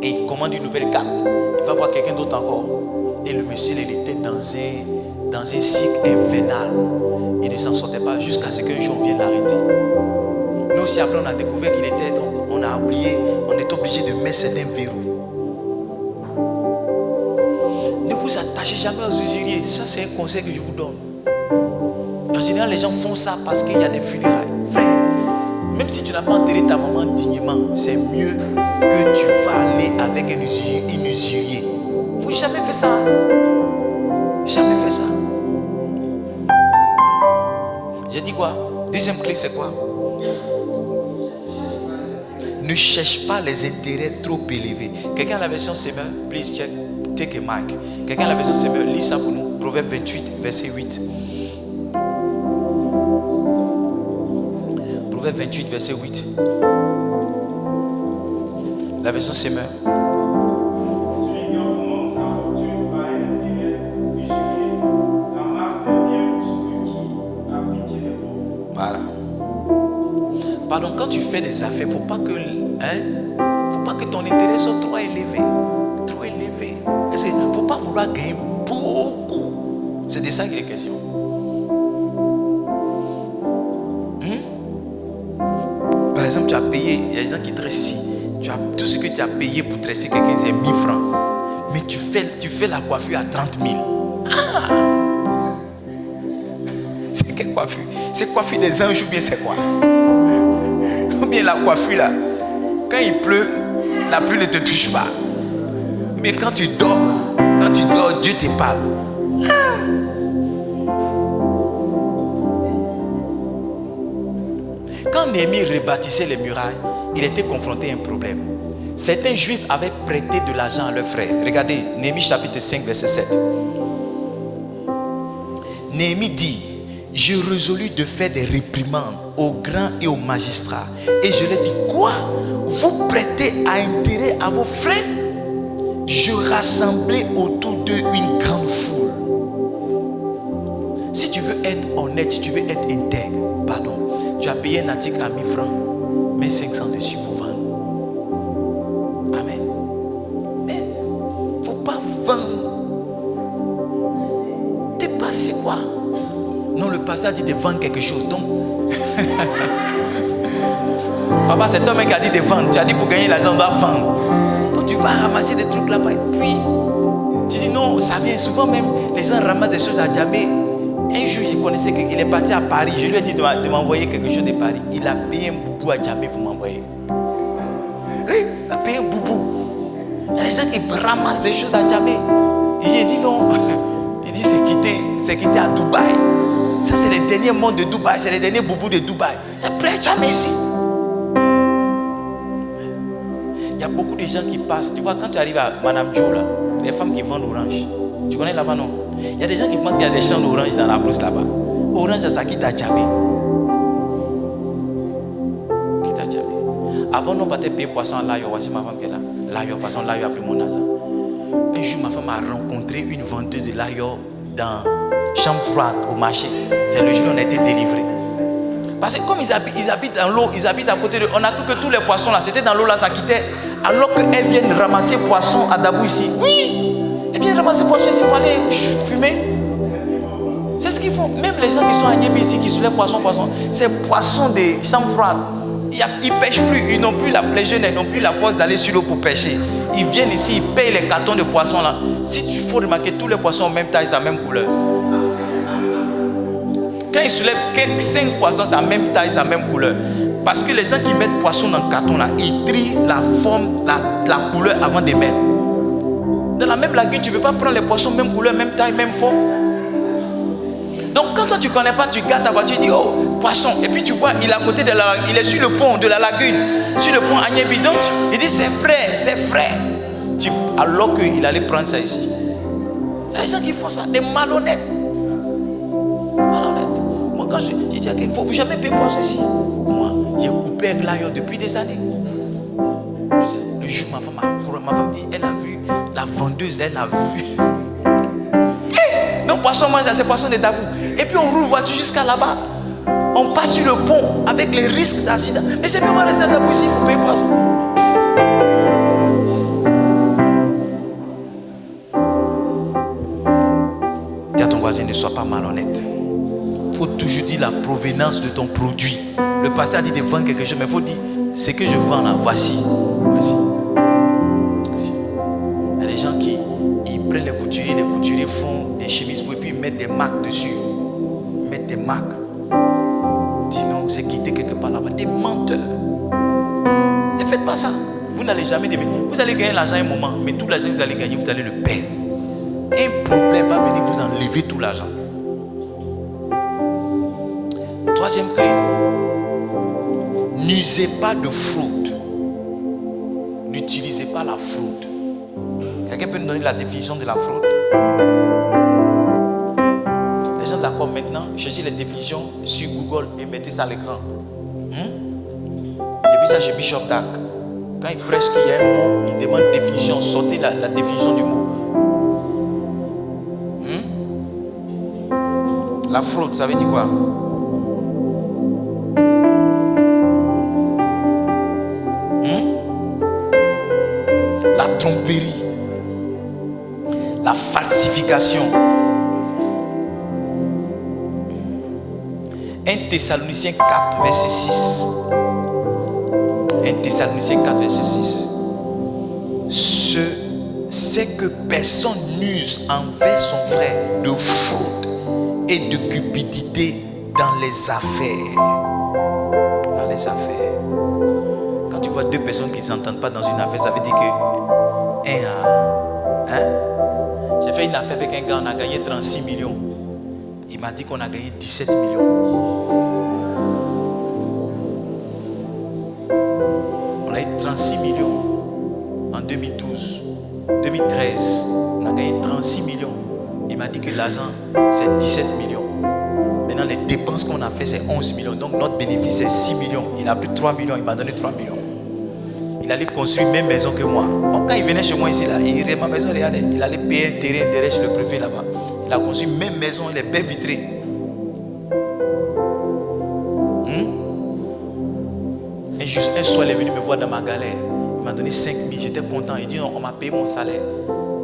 Et il commande une nouvelle carte. Il va voir quelqu'un d'autre encore. Et le monsieur, il était dans un cycle infernal. Il ne s'en sortait pas jusqu'à ce qu'un jour on vienne l'arrêter. Nous aussi après on a découvert qu'il était, donc on a oublié, on est obligé de mettre certains verrous. Ne vous attachez jamais aux usuriers, ça c'est un conseil que je vous donne. En général les gens font ça parce qu'il y a des funérailles. Frère, même si tu n'as pas enterré ta maman dignement, c'est mieux que tu vas aller avec un usurier. Il ne faut jamais faire ça. Jamais faire ça. J'ai dit quoi? Deuxième clé, c'est quoi? Ne cherche pas les intérêts trop élevés. Quelqu'un a la version Semeur? Please check, take a mic. Quelqu'un a la version Semeur? Lis ça pour nous. Proverbe 28, verset 8. Proverbe 28, verset 8. La version Semeur. Voilà. Pardon, quand tu fais des affaires, il ne faut pas que ton intérêt soit trop élevé. Trop élevé. Il ne faut pas vouloir gagner beaucoup. C'est de ça qu'il est question. Par exemple, tu as payé, il y a des gens qui tressent ici. Tout ce que tu as payé pour tresser quelqu'un, c'est 1000 francs. Mais tu fais la coiffure à 30 000. Ah! C'est quelle coiffure? C'est coiffure des anges ou bien c'est quoi? Ou bien la coiffure là, quand il pleut, la pluie ne te touche pas. Mais quand tu dors, Dieu te parle. Quand Néhémie rebâtissait les murailles, il était confronté à un problème. Certains juifs avaient prêté de l'argent à leurs frères. Regardez, Néhémie chapitre 5, verset 7. Néhémie dit: je résolus de faire des réprimandes aux grands et aux magistrats. Et je leur dis: quoi? Vous prêtez à intérêt à vos frères? Je rassemblai autour d'eux une grande foule. Si tu veux être honnête, si tu veux être intègre, pardon, tu as payé un article à 1000 francs, mets 500 dessus pour vendre. Amen. Mais il ne faut pas vendre. T'es passé quoi? Non, le pasteur dit de vendre quelque chose. Donc, papa, c'est toi-même qui a dit de vendre. Tu as dit pour gagner l'argent, on doit vendre. Donc, tu vas ramasser des trucs là-bas et puis tu dis non, ça vient. Souvent même, les gens ramassent des choses à Djamé. Un jour, je connaissais qu'il est parti à Paris. Je lui ai dit de m'envoyer quelque chose de Paris. Il a payé un boubou à Djamé pour m'envoyer. Oui, il a payé un boubou. Il y a des gens qui ramassent des choses à Djamé. Et j'ai dit non. Il dit c'est quitté à Dubaï. Ça, c'est les derniers mondes de Dubaï. C'est les derniers boubous de Dubaï. J'ai pris à Djamé ici. Il y y a beaucoup de gens qui passent. Tu vois, quand tu arrives à Madame Joe, là, les femmes qui vendent orange. Tu connais là-bas, non? Il y a des gens qui pensent qu'il y a des champs d'orange dans la brousse là-bas. Orange, c'est ça qui t'a jamais. Qui t'a jamais. Avant, non, pas te payer poisson à l'aïe. Voici ma femme qui est là. L'aïe, de toute façon, l'aïe a pris mon argent. Un jour, ma femme a rencontré une vendeuse de l'aïe dans chambre froide au marché. C'est le jour où on a été délivrés. Parce que comme ils habitent dans l'eau, ils habitent à côté de... On a cru que tous les poissons là, c'était dans l'eau là, ça quittait. Alors qu'elles viennent ramasser poissons à Dabou ici. Oui, elles viennent ramasser poissons ici pour aller fumer. C'est ce qu'ils font. Même les gens qui sont à Niébi ici, qui soulèvent poissons, c'est poissons des chambres froides. Ils ne pêchent plus, ils n'ont plus les jeunes n'ont plus la force d'aller sur l'eau pour pêcher. Ils viennent ici, ils payent les cartons de poissons là. Si tu faut remarquer, tous les poissons ont même taille, c'est la même couleur. Quand ils soulèvent 5 poissons, c'est la même taille, c'est la même couleur. Parce que les gens qui mettent poissons dans le carton là, ils trient la forme, la couleur avant de mettre. Dans la même lagune, tu ne peux pas prendre les poissons même couleur, même taille, même forme. Donc quand toi tu ne connais pas, tu gardes ta voiture, tu dis oh, poisson. Et puis tu vois, il est à côté il est sur le pont de la lagune, sur le pont Agnès donc il dit c'est frais, c'est frais. Alors qu'il allait prendre ça ici. Il y a des gens qui font ça, des malhonnêtes. Malhonnêtes. Moi quand je dis qu'il ne faut jamais payer poisson ici. Moi, j'ai coupé avec l'aïe depuis des années. Le jour, ma femme dit, elle a vu, la vendeuse, elle a vu. Donc poisson mange, c'est poisson de Dabou. Et puis on roule voiture jusqu'à là-bas. On passe sur le pont avec les risques d'accident. Mais c'est mieux de rester à Dabou ici pour payer poisson. Dis à ton voisin, ne sois pas malhonnête. Il faut toujours dire la provenance de ton produit. Le pasteur a dit de vendre quelque chose, mais il faut dire ce que je vends là, voici. Voici. Il y a des gens qui prennent les couturiers font des chemises et puis ils mettent des marques dessus. Ils mettent des marques. Dis non, c'est quitté quelque part là-bas. Des menteurs. Ne faites pas ça. Vous n'allez jamais devenir. Vous allez gagner l'argent un moment, mais tout l'argent que vous allez gagner, vous allez le perdre. Un problème va venir vous enlever tout l'argent. Troisième clé. N'usez pas de fraude. N'utilisez pas la fraude. Quelqu'un peut nous donner la définition de la fraude? Les gens d'accord maintenant, cherchez les définitions sur Google et mettez ça à l'écran. J'ai vu ça chez Bishop Dark. Quand il prêche qu'il y a un mot, il demande définition. Sortez la définition du mot. La fraude, ça veut dire quoi? La tromperie, la falsification. 1 Thessaloniciens 4, verset 6. 1 Thessaloniciens 4, verset 6. C'est que personne n'use envers son frère de fraude et de cupidité dans les affaires. Dans les affaires. Quand tu vois deux personnes qui ne s'entendent pas dans une affaire, ça veut dire que j'ai fait une affaire avec un gars, on a gagné 36 millions. Il m'a dit qu'on a gagné 17 millions. On a eu 36 millions en 2012. 2013, on a gagné 36 millions. Il m'a dit que l'argent, c'est 17 millions. Maintenant, les dépenses qu'on a fait, c'est 11 millions. Donc, notre bénéfice, c'est 6 millions. Il a pris 3 millions, il m'a donné 3 millions. Il allait construire la même maison que moi. Donc, quand il venait chez moi ici, là, ma maison, regardez, il allait payer un terrain derrière chez le préfet là-bas. Il a construit la même maison, il est bien vitré. Un soir, il est venu me voir dans ma galère. Il m'a donné 5 000, j'étais content. Il dit non, on m'a payé mon salaire.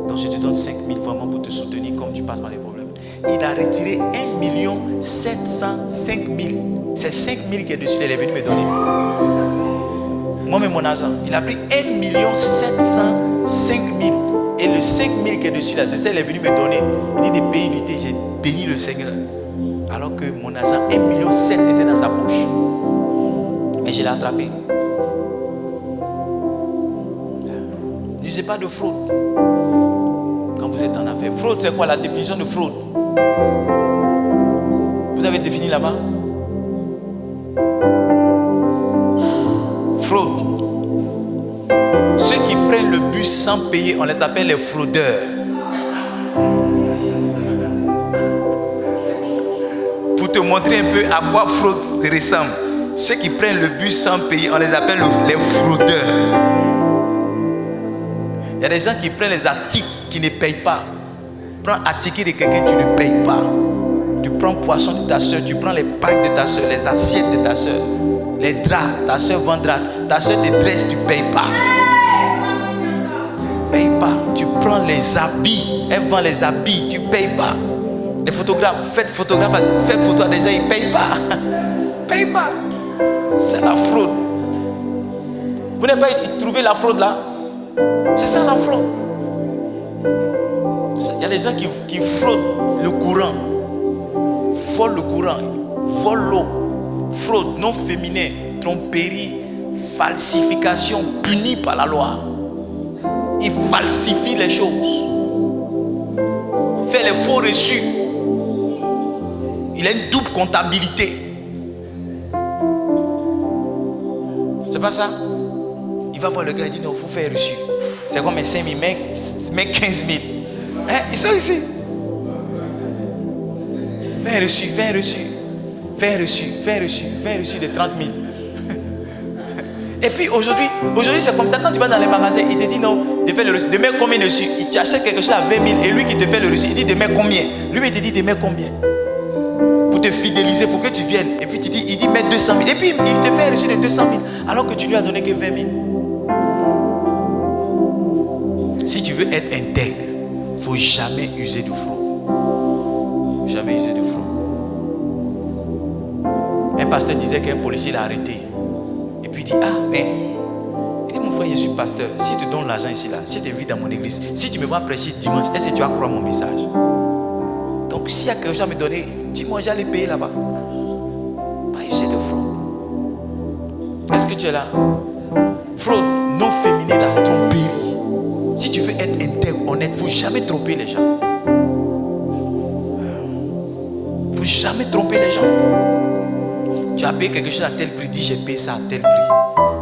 Donc je te donne 5 000 vraiment pour te soutenir comme tu passes par les problèmes. Il a retiré 1 705 000. C'est 5 000 qui est dessus, il est venu me donner. Moi-même mon argent. Il a pris 1 705 000. Et le 5 000 qui est dessus là, c'est ça, il est venu me donner. Il dit de payer unité, j'ai béni le Seigneur. Alors que mon argent, 1 700 000 était dans sa poche. Mais je l'ai attrapé. N'usez pas de fraude quand vous êtes en affaires. Fraude, c'est quoi la définition de fraude? Vous avez défini là-bas? Fraude. Ceux prennent le bus sans payer, on les appelle les fraudeurs. Pour te montrer un peu à quoi fraude ressemble. Ceux qui prennent le bus sans payer, on les appelle les fraudeurs. Il y a des gens qui prennent les articles qui ne payent pas. Prends article de quelqu'un, tu ne payes pas. Tu prends poisson de ta soeur, tu prends les packs de ta soeur, les assiettes de ta soeur, les draps, ta soeur vendra, ta soeur te dresse, tu ne payes pas. Tu ne payes pas. Tu prends les habits, elle vend les habits, tu ne payes pas. Les photographes, faites photo à des gens, ils ne payent pas. Ils ne payent pas. C'est la fraude. Vous n'avez pas trouvé la fraude là? C'est ça la fraude. Il y a des gens qui fraudent le courant, volent le courant, volent l'eau, fraude non féminin, tromperie, falsification punie par la loi. Ils falsifient les choses. Fait les faux reçus. Il a une double comptabilité. C'est pas ça? Il va voir le gars, il dit non, il faut faire reçu. C'est comme 5 000, mais 15 000. Hein? Ils sont ici. Fais reçu, fais reçu. Fais reçu, fais reçu, fais reçu de 30 000. Et puis aujourd'hui c'est comme ça. Quand tu vas dans les magasins, il te dit non, de faire le reçu. Demain combien de reçu? Tu achètes quelque chose à 20 000 et lui qui te fait le reçu, il dit demain combien? Lui il te dit demain combien? Pour te fidéliser, pour que tu viennes. Et puis il dit mets 200 000. Et puis il te fait un reçu de 200 000 alors que tu lui as donné que 20 000. Si tu veux être intègre, il ne faut jamais user de fraude. Jamais user de fraude. Un pasteur disait qu'un policier l'a arrêté. Et puis il dit, ah, mais, il dit, mon frère, je suis pasteur. Si tu donnes l'argent ici, là, si tu invites dans mon église, si tu me vois prêcher dimanche, est-ce que tu vas croire mon message? Donc, s'il y a quelque chose à me donner, dis-moi, j'allais payer là-bas. Pas user de fraude. Est-ce que tu es là? Fraude non féminine, la tromperie. Si tu veux être intègre, honnête, il ne faut jamais tromper les gens. Il ne faut jamais tromper les gens. Tu as payé quelque chose à tel prix, dis j'ai payé ça à tel prix.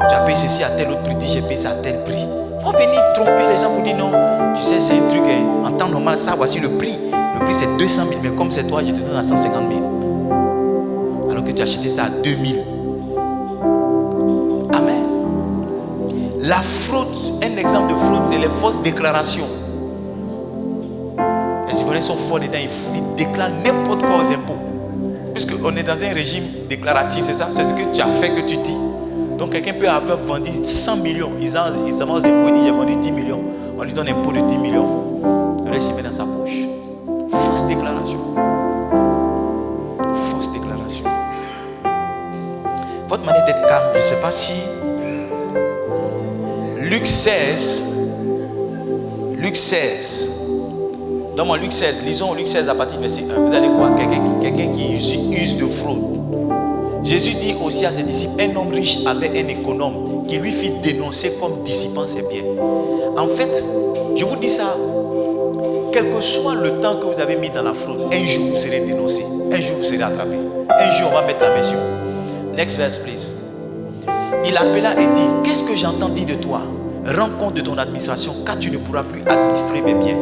Tu as payé ceci à tel autre prix, dis j'ai payé ça à tel prix. Il faut venir tromper les gens pour dire non, tu sais c'est un truc, hein. En temps normal, ça voici le prix. Le prix c'est 200 000, mais comme c'est toi, je te donne à 150 000. Alors que tu as acheté ça à 2 000. Amen. La fraude, un exemple de fraude, c'est les fausses déclarations. Les Ivoiriens sont forts dedans, ils déclarent n'importe quoi aux impôts. Puisqu'on est dans un régime déclaratif, c'est ça? C'est ce que tu as fait que tu dis. Donc quelqu'un peut avoir vendu 100 millions, ils ont aux impôts, il dit j'ai vendu 10 millions. On lui donne un impôt de 10 millions. On laisse mettre dans sa poche. Fausse déclaration. Fausse déclaration. Votre manière d'être calme, je ne sais pas si... Luc 16. Donne-moi Luc 16. Lisons Luc 16 à partir du verset 1. Vous allez voir quelqu'un qui use de fraude. Jésus dit aussi à ses disciples, un homme riche avait un économe qui lui fit dénoncer comme dissipant ses biens. En fait, je vous dis ça, quel que soit le temps que vous avez mis dans la fraude, un jour vous serez dénoncé, un jour vous serez attrapé, un jour on va mettre la main sur vous. Next verse, please. Il appela et dit, qu'est-ce que j'entends dire de toi? Rends compte de ton administration, car tu ne pourras plus administrer mes biens.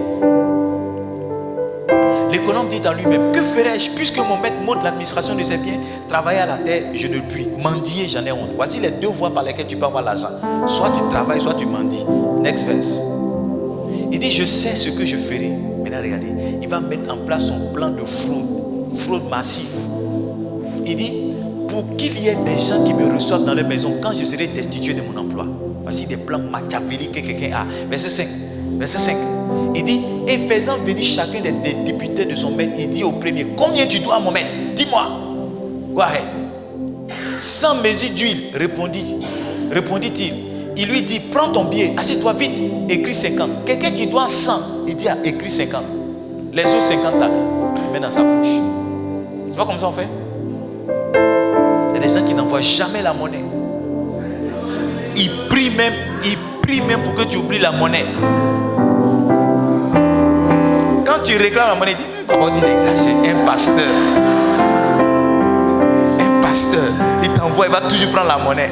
L'économe dit en lui-même, que ferais-je puisque mon maître m'ôte l'administration de ses biens? Travailler à la terre, je ne puis. Mendier, j'en ai honte. Voici les deux voies par lesquelles tu peux avoir l'argent. Soit tu travailles, soit tu mendies. Next verse. Il dit, je sais ce que je ferai. Maintenant, regardez, il va mettre en place son plan de fraude massive. Il dit, pour qu'il y ait des gens qui me reçoivent dans leur maison quand je serai destitué de mon emploi. Voici des plans machiavéliques que quelqu'un a. Verset 5. Verset 5. Il dit, et faisant venir chacun des députés de son maître, il dit au premier, combien tu dois à mon maître? Dis-moi. Go ahead. 100 mesures d'huile, répondit-il. Il lui dit, prends ton billet, assieds-toi vite, écris 50. Quelqu'un qui doit 100, il dit, écris 50. Les autres 50 là, il met dans sa poche. C'est pas comme ça on fait? Il y a des gens qui n'envoient jamais la monnaie. Ils prient même pour que tu oublies la monnaie. Quand tu réclames la monnaie, il dit, papa aussi il exagère. Un pasteur, il t'envoie, il va toujours prendre la monnaie.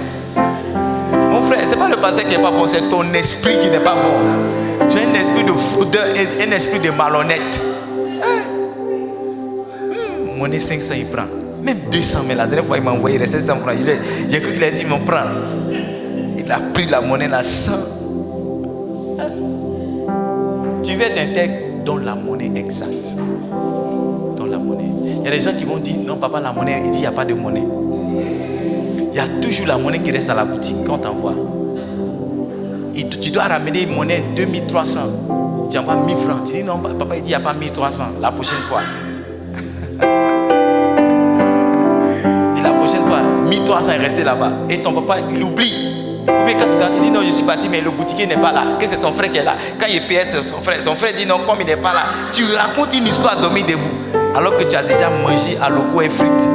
Mon frère, c'est pas le pasteur qui n'est pas bon, c'est ton esprit qui n'est pas bon. Tu as un esprit de fraudeur et un esprit de malhonnête. Monnaie 500, il prend. Même 200, mais la dernière fois, il m'a envoyé les 500 francs. J'ai cru qu'il a dit, mon prend. Il a pris la monnaie là, 100. Tu veux être intègre, donne la monnaie exacte. Donne la monnaie. Il y a des gens qui vont dire, non, papa, la monnaie, il dit, il n'y a pas de monnaie. Il y a toujours la monnaie qui reste à la boutique quand on t'envoie. Tu dois ramener une monnaie 2300. Tu envoies 1000 francs. Tu dis, non, papa, il dit, il n'y a pas 1300. La prochaine fois. Et la prochaine fois, 1300 est resté là-bas. Et ton papa, il oublie. Ou bien quand tu dis, non, je suis parti, mais le boutiquier n'est pas là. Que c'est son frère qui est là. Quand il paye, c'est son frère dit, non, comme il n'est pas là. Tu racontes une histoire dormi debout. Alors que tu as déjà mangé à loco et frites.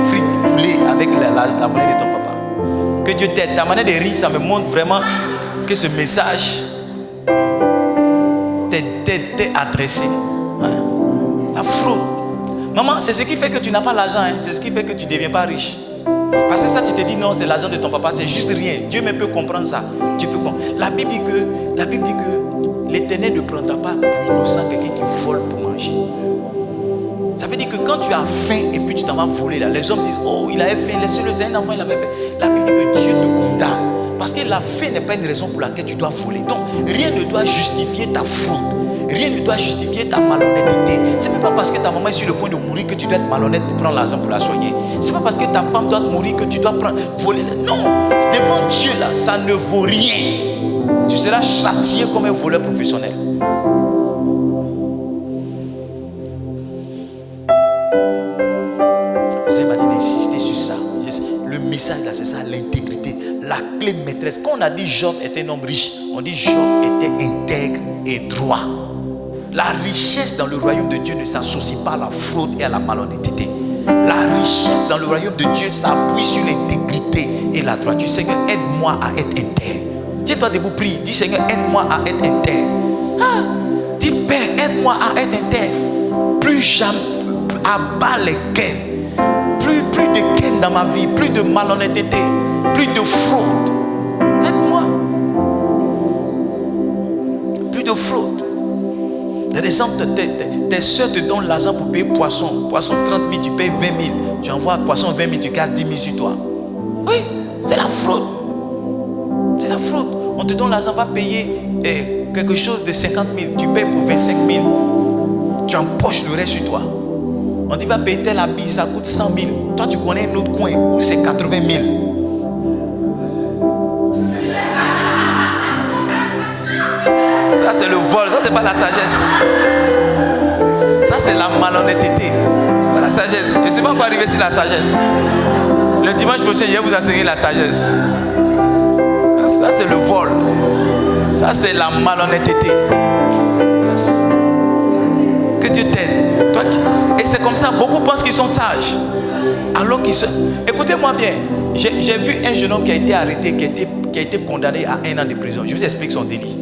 Frites poulet avec la monnaie de ton papa. Que Dieu t'aide. Ta manière de rire, ça me montre vraiment que ce message t'est adressé. La fraude. Maman, c'est ce qui fait que tu n'as pas l'argent. C'est ce qui fait que tu ne deviens pas riche. Parce que ça, tu te dis non, c'est l'argent de ton papa, c'est juste rien. Dieu même peut comprendre ça. Tu peux comprendre. La Bible dit que l'Éternel ne prendra pas pour innocent quelqu'un qui vole pour manger. Ça veut dire que quand tu as faim et puis tu t'en vas voler là, les hommes disent, oh, il avait faim, laissez-le, c'est un enfant, il avait faim. La Bible dit que Dieu te condamne. Parce que la faim n'est pas une raison pour laquelle tu dois voler. Donc, rien ne doit justifier ta fraude. Rien ne doit justifier ta malhonnêteté. C'est même pas parce que ta maman est sur le point de mourir que tu dois être malhonnête pour prendre l'argent pour la soigner. C'est pas parce que ta femme doit mourir que tu dois voler. Non, devant Dieu là, ça ne vaut rien. Tu seras châtié comme un voleur professionnel. C'est m'a dit d'insister sur ça. Le message là, c'est ça, l'intégrité, la clé maîtresse. Quand on a dit Job était un homme riche, on dit Job était intègre et droit. La richesse dans le royaume de Dieu ne s'associe pas à la fraude et à la malhonnêteté. La richesse dans le royaume de Dieu s'appuie sur l'intégrité et la droiture. Seigneur, aide-moi à être intègre. Tiens-toi debout, prie. Dis Seigneur, aide-moi à être intègre. Dis Père, aide-moi à être intègre. Plus jamais abat les gains. Plus de gains dans ma vie. Plus de malhonnêteté. Plus de fraude. Aide-moi. Plus de fraude. Par exemple, tes soeurs te donnent l'argent pour payer poisson. Poisson 30 000, tu payes 20 000. Tu envoies poisson 20 000, tu gardes 10 000 sur toi. Oui, c'est la fraude. C'est la fraude. On te donne l'argent, va payer quelque chose de 50 000. Tu payes pour 25 000. Tu empoches le reste sur toi. On dit va payer tel habit, ça coûte 100 000. Toi, tu connais un autre coin où c'est 80 000. Ça c'est le vol, ça c'est pas la sagesse. Ça c'est la malhonnêteté. Pas la sagesse. Je ne suis pas encore arrivé sur la sagesse. Le dimanche prochain, je vais vous enseigner la sagesse. Ça c'est le vol. Ça c'est la malhonnêteté. Que Dieu t'aide. Et c'est comme ça, beaucoup pensent qu'ils sont sages. Alors qu'ils sont... Écoutez-moi bien. J'ai vu un jeune homme qui a été arrêté, qui a été condamné à 1 an de prison. Je vous explique son délit.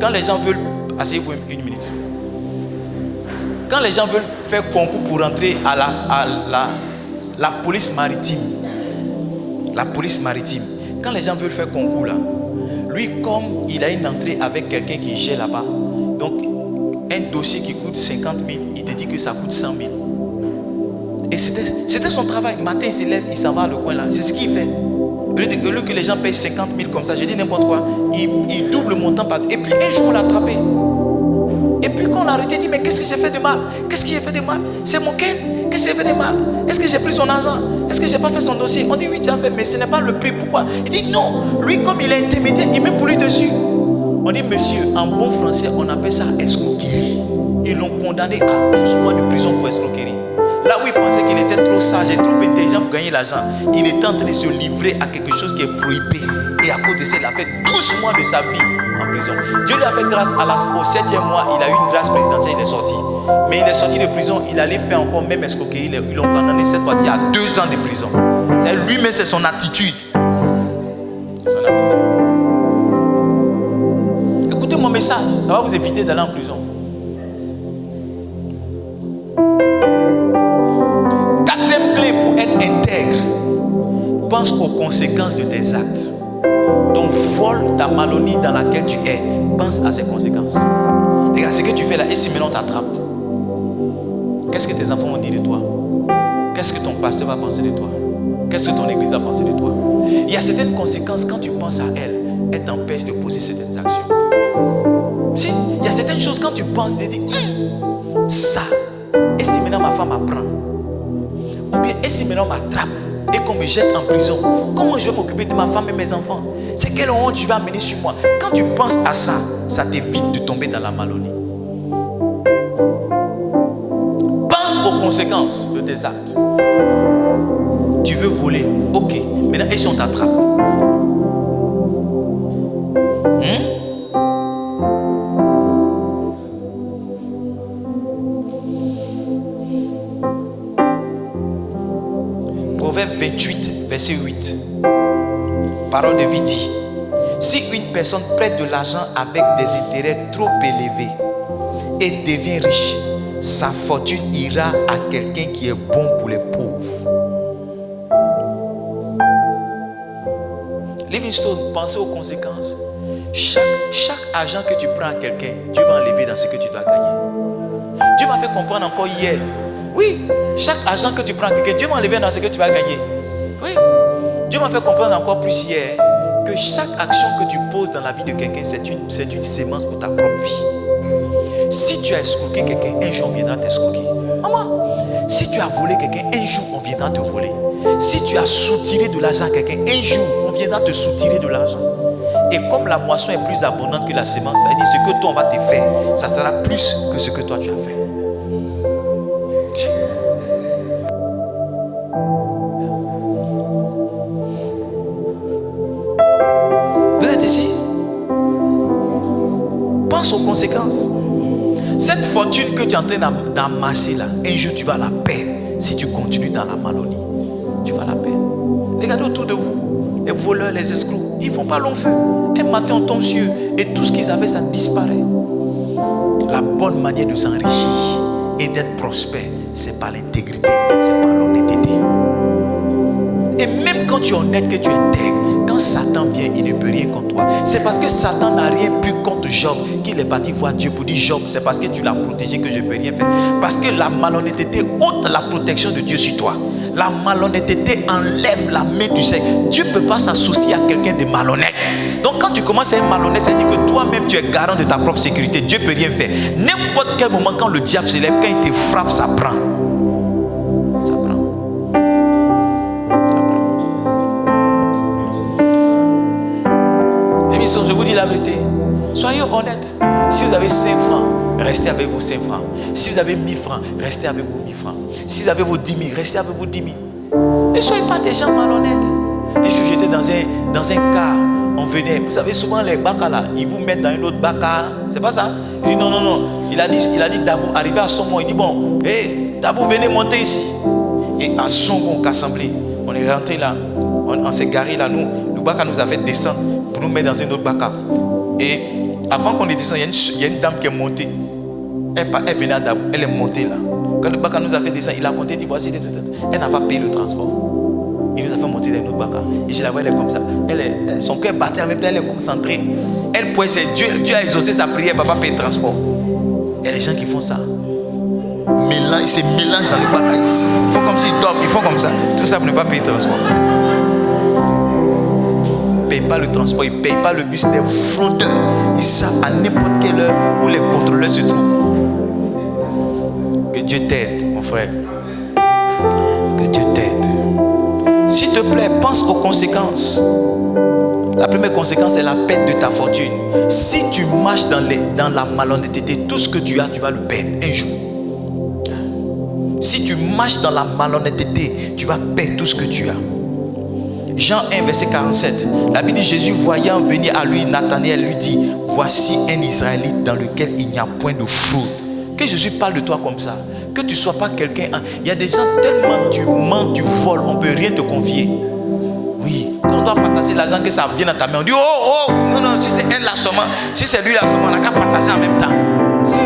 Quand les gens veulent... Asseyez-vous une minute. Quand les gens veulent faire concours pour rentrer à la police maritime, quand les gens veulent faire concours là, lui comme il a une entrée avec quelqu'un qui gère là-bas, donc un dossier qui coûte 50 000, il te dit que ça coûte 100 000. Et c'était son travail. Le matin il se lève, il s'en va à le coin là. C'est ce qu'il fait. Au lieu que les gens payent 50 000 comme ça, je dis n'importe quoi, il double le montant par... Et puis un jour on l'a attrapé. Et puis quand on l'a arrêté, il dit mais qu'est-ce que j'ai fait de mal? Qu'est-ce que j'ai fait de mal? C'est mon quai? Qu'est-ce que j'ai fait de mal? Est-ce que j'ai pris son argent? Est-ce que j'ai pas fait son dossier? On dit oui tu as fait, mais ce n'est pas le prix. Pourquoi? Il dit non, lui comme il est intermédiaire, il met pour lui dessus. On dit monsieur, en bon français on appelle ça escroquerie. Ils l'ont condamné à 12 mois de prison pour escroquerie. Là où il pensait qu'il était trop sage et trop intelligent pour gagner l'argent, il était en train de se livrer à quelque chose qui est prohibé. Et à cause de ça, il a fait 12 mois de sa vie en prison. Dieu lui a fait grâce au 7e mois, il a eu une grâce présidentielle, il est sorti. Mais il est sorti de prison, il allait faire encore même escroquerie. Ils l'ont condamné cette fois à 2 ans de prison. Lui-même, c'est son attitude. Son attitude. Écoutez mon message, ça va vous éviter d'aller en prison. pense aux conséquences de tes actes. Ton vol, ta malhonnête dans laquelle tu es, pense à ses conséquences. Regarde ce que tu fais là, et si maintenant on t'attrape, qu'est-ce que tes enfants vont dire de toi? Qu'est-ce que ton pasteur va penser de toi? Qu'est-ce que ton église va penser de toi? Il y a certaines conséquences quand tu penses à elles, elles t'empêchent de poser certaines actions. Si, il y a certaines choses quand tu penses, tu te dis, ça, et si maintenant ma femme apprend? Ou bien, et si maintenant on m'attrape et qu'on me jette en prison? Comment je vais m'occuper de ma femme et mes enfants? C'est quelle honte je vais amener sur moi? Quand tu penses à ça, ça t'évite de tomber dans la malhonnête. Pense aux conséquences de tes actes. Tu veux voler, ok. Maintenant, et si on t'attrape? Proverbe 28, verset 8. Parole de vie dit: si une personne prête de l'argent avec des intérêts trop élevés et devient riche, sa fortune ira à quelqu'un qui est bon pour les pauvres. Livingstone, pensez aux conséquences. Chaque argent que tu prends à quelqu'un, Dieu va enlever dans ce que tu dois gagner. Dieu m'a fait comprendre encore hier. Oui, chaque argent que tu prends à quelqu'un, Dieu va enlever dans ce que tu vas gagner. Oui, Dieu m'a fait comprendre encore plus hier que chaque action que tu poses dans la vie de quelqu'un, c'est une sémence pour ta propre vie. Si tu as escroqué quelqu'un, un jour on viendra t'escroquer. Maman, si tu as volé quelqu'un, un jour on viendra te voler. Si tu as soutiré de l'argent à quelqu'un, un jour on viendra te soutirer de l'argent. Et comme la moisson est plus abondante que la sémence, ça veut dire ce que toi on va te faire, ça sera plus que ce que toi tu as fait. Vous êtes ici? Pense aux conséquences. Cette fortune que tu es en train d'amasser là, un jour tu vas la perdre. Si tu continues dans la malhonnête, tu vas la perdre. Regardez autour de vous, les voleurs, les escrocs, ils ne font pas long feu. Un matin on tombe sur eux et tout ce qu'ils avaient, ça disparaît. La bonne manière de s'enrichir et d'être prospère, c'est par l'intégrité, c'est par l'honnêteté. Et même quand tu es honnête, que tu es intègre, quand Satan vient, il ne peut rien contre toi. C'est parce que Satan n'a rien pu contre Job qu'il est parti voir Dieu pour dire: Job, c'est parce que tu l'as protégé que je ne peux rien faire. Parce que la malhonnêteté ôte la protection de Dieu sur toi. La malhonnêteté enlève la main du Seigneur. Dieu ne peut pas s'associer à quelqu'un de malhonnête. Donc quand tu commences à être malhonnête, ça veut dire que toi-même tu es garant de ta propre sécurité. Dieu ne peut rien faire. N'importe quel moment, quand le diable se lève, quand il te frappe, ça prend. Ça prend. Je vous dis la vérité. Soyez honnêtes. Si vous avez 5 francs, restez avec vos 5 francs. Si vous avez 1000 francs, restez avec vos 1000 francs. Si vous avez vos 10 000, restez avec vos 10 000. Ne soyez pas des gens malhonnêtes. Un jour, j'étais dans un car. On venait. Vous savez, souvent les bacs là, ils vous mettent dans une autre bac. C'est pas ça? Il dit non. Il a dit Dabou, arrivé à Songon. Il dit bon, hé, Dabou, venez monter ici. Et à Songon, on assemblé. On est rentré là. On s'est garé là. Nous, le bac nous a fait descendre pour nous mettre dans un autre bac. Et avant qu'on descende, il y a une dame qui est montée. Elle venait à Dabou, elle est montée là. Quand le bac nous a fait descendre, il a compté, il dit voici, elle n'a pas payé le transport. Il nous a fait monter dans une autre bac. Et je la vois, elle est comme ça. Son cœur battait en même temps, elle est concentrée. Elle pouvait, Dieu a exaucé sa prière, elle ne va pas payer le transport. Il y a des gens qui font ça. Ils se mélangent dans le bac ici. Il faut comme s'ils dorment, ils font comme ça. Tout ça pour ne pas payer le transport. Ils ne payent pas le transport, ils ne payent pas le bus, les fraudeurs. Ils savent à n'importe quelle heure où les contrôleurs se trouvent. Que Dieu t'aide, mon frère. Que Dieu t'aide. S'il te plaît, pense aux conséquences. La première conséquence, c'est la perte de ta fortune. Si tu marches dans la malhonnêteté, tout ce que tu as, tu vas le perdre un jour. Si tu marches dans la malhonnêteté, tu vas perdre tout ce que tu as. Jean 1, verset 47. La Bible dit: Jésus, voyant venir à lui Nathanaël, lui dit: voici un Israélite dans lequel il n'y a point de fraude. Que Jésus parle de toi comme ça. Que tu ne sois pas quelqu'un. Il y a des gens tellement tu mens, tu voles, on ne peut rien te confier. Oui, quand on doit partager l'argent, que ça vienne dans ta main, on dit oh, non, si c'est elle là seulement, si c'est lui là seulement, on n'a qu'à partager en même temps. Si.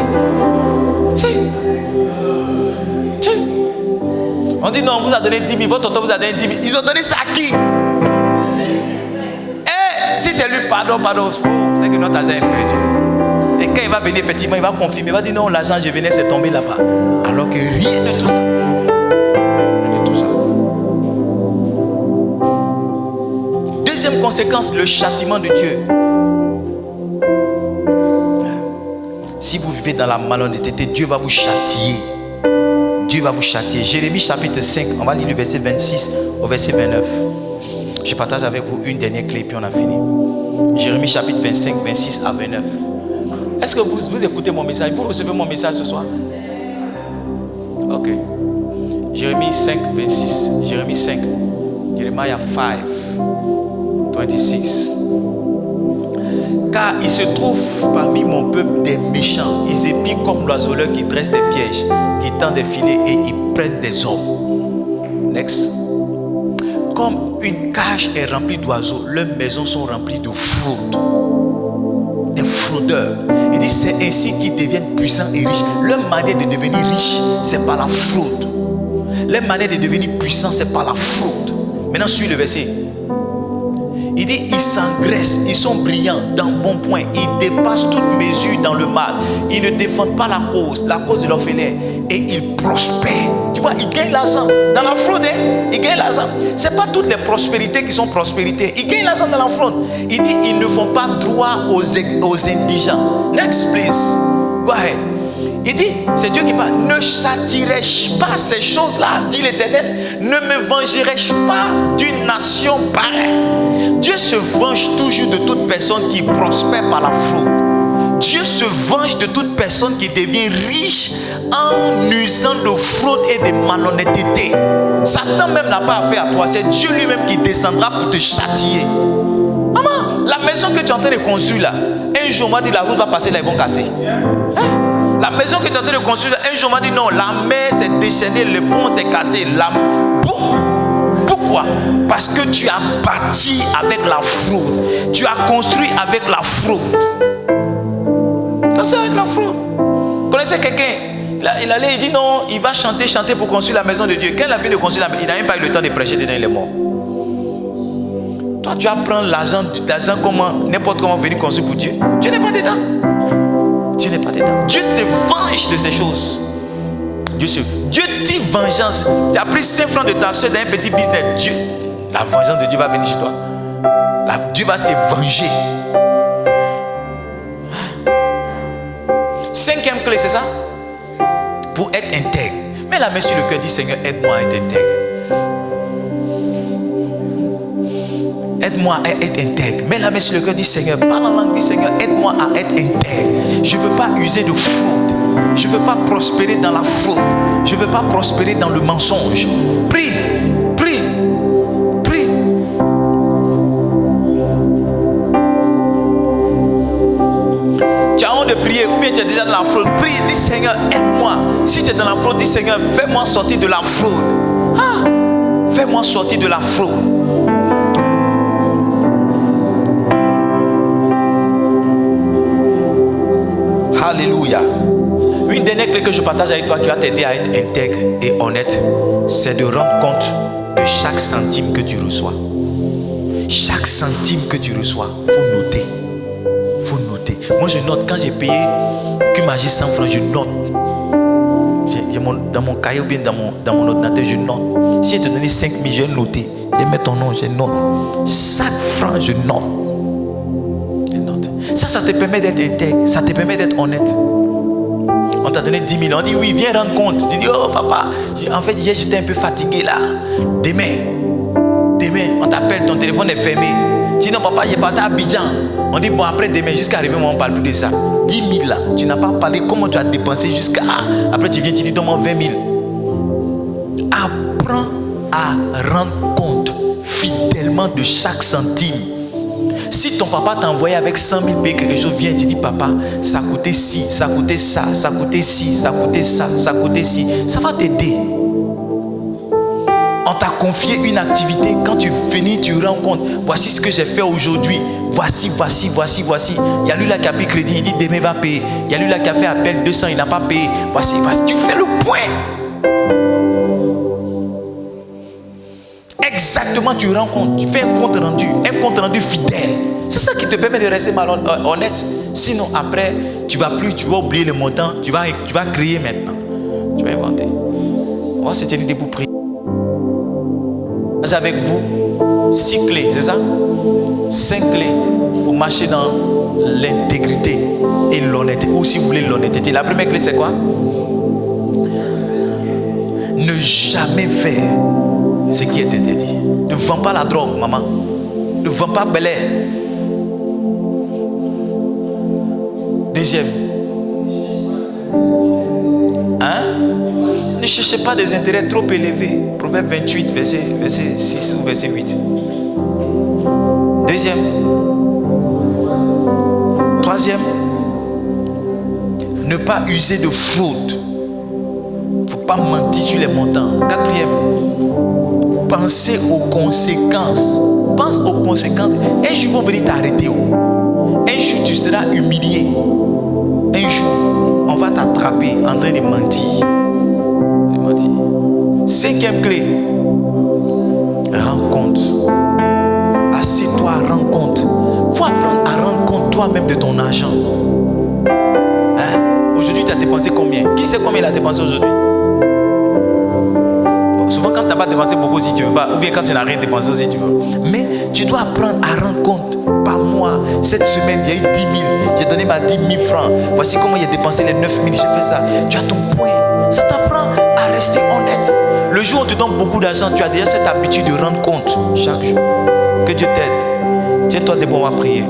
On dit non, on vous a donné 10 000, votre tonton vous a donné 10 000. Ils ont donné ça à qui? c'est lui, pardon, c'est que notre argent est perdu. Et quand il va venir, effectivement, il va confirmer. Il va dire non, l'argent, je venais, c'est tombé là-bas. Alors que rien de tout ça. Rien de tout ça. Deuxième conséquence, le châtiment de Dieu. Si vous vivez dans la malhonnêteté, Dieu va vous châtier. Dieu va vous châtier. Jérémie chapitre 5, on va lire le verset 26 au verset 29. Je partage avec vous une dernière clé, puis on a fini. Jérémie chapitre 25, 26 à 29. Est-ce que vous écoutez mon message? Vous recevez mon message ce soir? Ok. Jérémie 5, 26. Jérémie 5. Jeremiah 5, 26. Car il se trouve parmi mon peuple des méchants. Ils épient comme l'oiseleur qui dresse des pièges, qui tend des filets et ils prennent des hommes. Next. Comme une cage est remplie d'oiseaux, leurs maisons sont remplies de fraude. Des fraudeurs. Il dit c'est ainsi qu'ils deviennent puissants et riches. Leur manière de devenir riche, c'est par la fraude. Leur manière de devenir puissant, c'est par la fraude. Maintenant, suis le verset. Il dit, ils s'engraissent, ils sont brillants dans bon point, ils dépassent toute mesure dans le mal, ils ne défendent pas la cause de l'orphelin, et ils prospèrent. Tu vois, ils gagnent l'argent. Dans la fraude, ils gagnent l'argent. Ce n'est pas toutes les prospérités qui sont prospérités. Ils gagnent l'argent dans la fraude. Il dit, ils ne font pas droit aux indigents. Next, please. Go ahead. Il dit, c'est Dieu qui parle, ne châtirai-je pas ces choses-là, dit l'Éternel, ne me vengerai-je pas d'une nation pareille? Dieu se venge toujours de toute personne qui prospère par la fraude. Dieu se venge de toute personne qui devient riche en usant de fraude et de malhonnêteté. Satan même n'a pas affaire à toi, c'est Dieu lui-même qui descendra pour te châtier. Maman, la maison que tu es en train de construire là, un jour on m'a dit la route va passer là, ils vont casser. La maison que tu es en train de construire, un jour on m'a dit non, la mer s'est déchaînée, le pont s'est cassé. Pourquoi? Parce que tu as bâti avec la fraude. Tu as construit avec la fraude. C'est avec la fraude. Vous connaissez quelqu'un? Il allait, il dit non, il va chanter pour construire la maison de Dieu. Quand il a fini de construire la maison, il n'a même pas eu le temps de prêcher, dedans il est mort. Toi, tu vas prendre l'argent comment, n'importe comment venir construire pour Dieu. Dieu n'est pas dedans. Dieu n'est pas dedans. Dieu se venge de ces choses. Dieu dit vengeance. Tu as pris 5 francs de ta soeur dans un petit business. La vengeance de Dieu va venir chez toi. Dieu va se venger. 5e clé, c'est ça? Pour être intègre. Mets la main sur le cœur, dis Seigneur, aide-moi à être intègre. Aide-moi à être intègre. Mets la main sur le cœur, dis Seigneur, parle en langue, dis Seigneur, aide-moi à être intègre. Je ne veux pas user de fraude. Je ne veux pas prospérer dans la fraude. Je ne veux pas prospérer dans le mensonge. Prie, prie, prie. Tu as honte de prier ou bien tu es déjà dans la fraude. Prie, dis Seigneur, aide-moi. Si tu es dans la fraude, dis Seigneur, fais-moi sortir de la fraude. Fais-moi sortir de la fraude. Alléluia. Une dernière clé que je partage avec toi qui va t'aider à être intègre et honnête, c'est de rendre compte de chaque centime que tu reçois. Chaque centime que tu reçois, il faut noter. Il faut noter. Moi je note, quand j'ai payé Cumagie 100 francs, je note. Dans mon cahier ou bien dans mon ordinateur, je note. Si je te donné 5 000, je vais noter. Je vais mettre ton nom, je note. Chaque franc, je note. Ça te permet d'être intègre, ça te permet d'être honnête. On t'a donné 10 000, on dit oui, viens rendre compte. Tu dis oh papa, en fait hier j'étais un peu fatigué là. Demain, on t'appelle, ton téléphone est fermé. Tu dis non papa, j'ai parti à Abidjan. On dit bon après demain, jusqu'à arriver, moi on ne parle plus de ça. 10 000 là, tu n'as pas parlé comment tu as dépensé jusqu'à... Après tu viens, tu dis donne-moi 20 000. Apprends à rendre compte fidèlement de chaque centime. Si ton papa t'a envoyé avec 100 000 payer quelque chose, viens, tu dis papa, ça coûtait ci, ça coûtait ça, ça coûtait ci, ça coûtait ça, ça coûtait ci. Ça va t'aider. On t'a confié une activité, quand tu finis, tu rends compte, voici ce que j'ai fait aujourd'hui, voici. Il y a lui là qui a pris crédit, il dit demain il va payer. Il y a lui là qui a fait appel 200, il n'a pas payé. Voici, tu fais le point. Exactement, tu rends compte, tu fais un compte rendu fidèle. C'est ça qui te permet de rester honnête. Sinon, après, tu vas oublier le montant. Tu vas créer maintenant. Tu vas inventer. On va se tenir debout, prier. J'ai avec vous 6 clés, c'est ça? 5 clés pour marcher dans l'intégrité et l'honnêteté. Ou si vous voulez l'honnêteté. La première clé, c'est quoi? Ne jamais faire ce qui est interdit. Ne vends pas la drogue, maman. Ne vends pas Bel Air. Deuxième. Ne cherchez pas des intérêts trop élevés. Proverbe 28, verset 6 ou verset 8. Deuxième. Troisième. Ne pas user de fraude. Il ne faut pas mentir sur les montants. Quatrième. Pensez aux conséquences. Pense aux conséquences. Un jour, ils vont venir t'arrêter. Un jour, tu seras humilié. Un jour, on va t'attraper en train de mentir. Cinquième clé. Rends compte. Assieds-toi, rends compte. Il faut apprendre à rendre compte toi-même de ton argent. Aujourd'hui, tu as dépensé combien? Qui sait combien il a dépensé aujourd'hui? Souvent, quand tu n'as pas dépensé beaucoup, si tu ne veux pas, ou bien quand tu n'as rien dépensé aussi, tu veux. Mais tu dois apprendre à rendre compte. Par mois, cette semaine, il y a eu 10 000. J'ai donné ma 10 000 francs. Voici comment j'ai dépensé les 9 000. J'ai fait ça. Tu as ton point. Ça t'apprend à rester honnête. Le jour où tu donnes beaucoup d'argent, tu as déjà cette habitude de rendre compte chaque jour. Que Dieu t'aide. Tiens-toi debout, on va prier.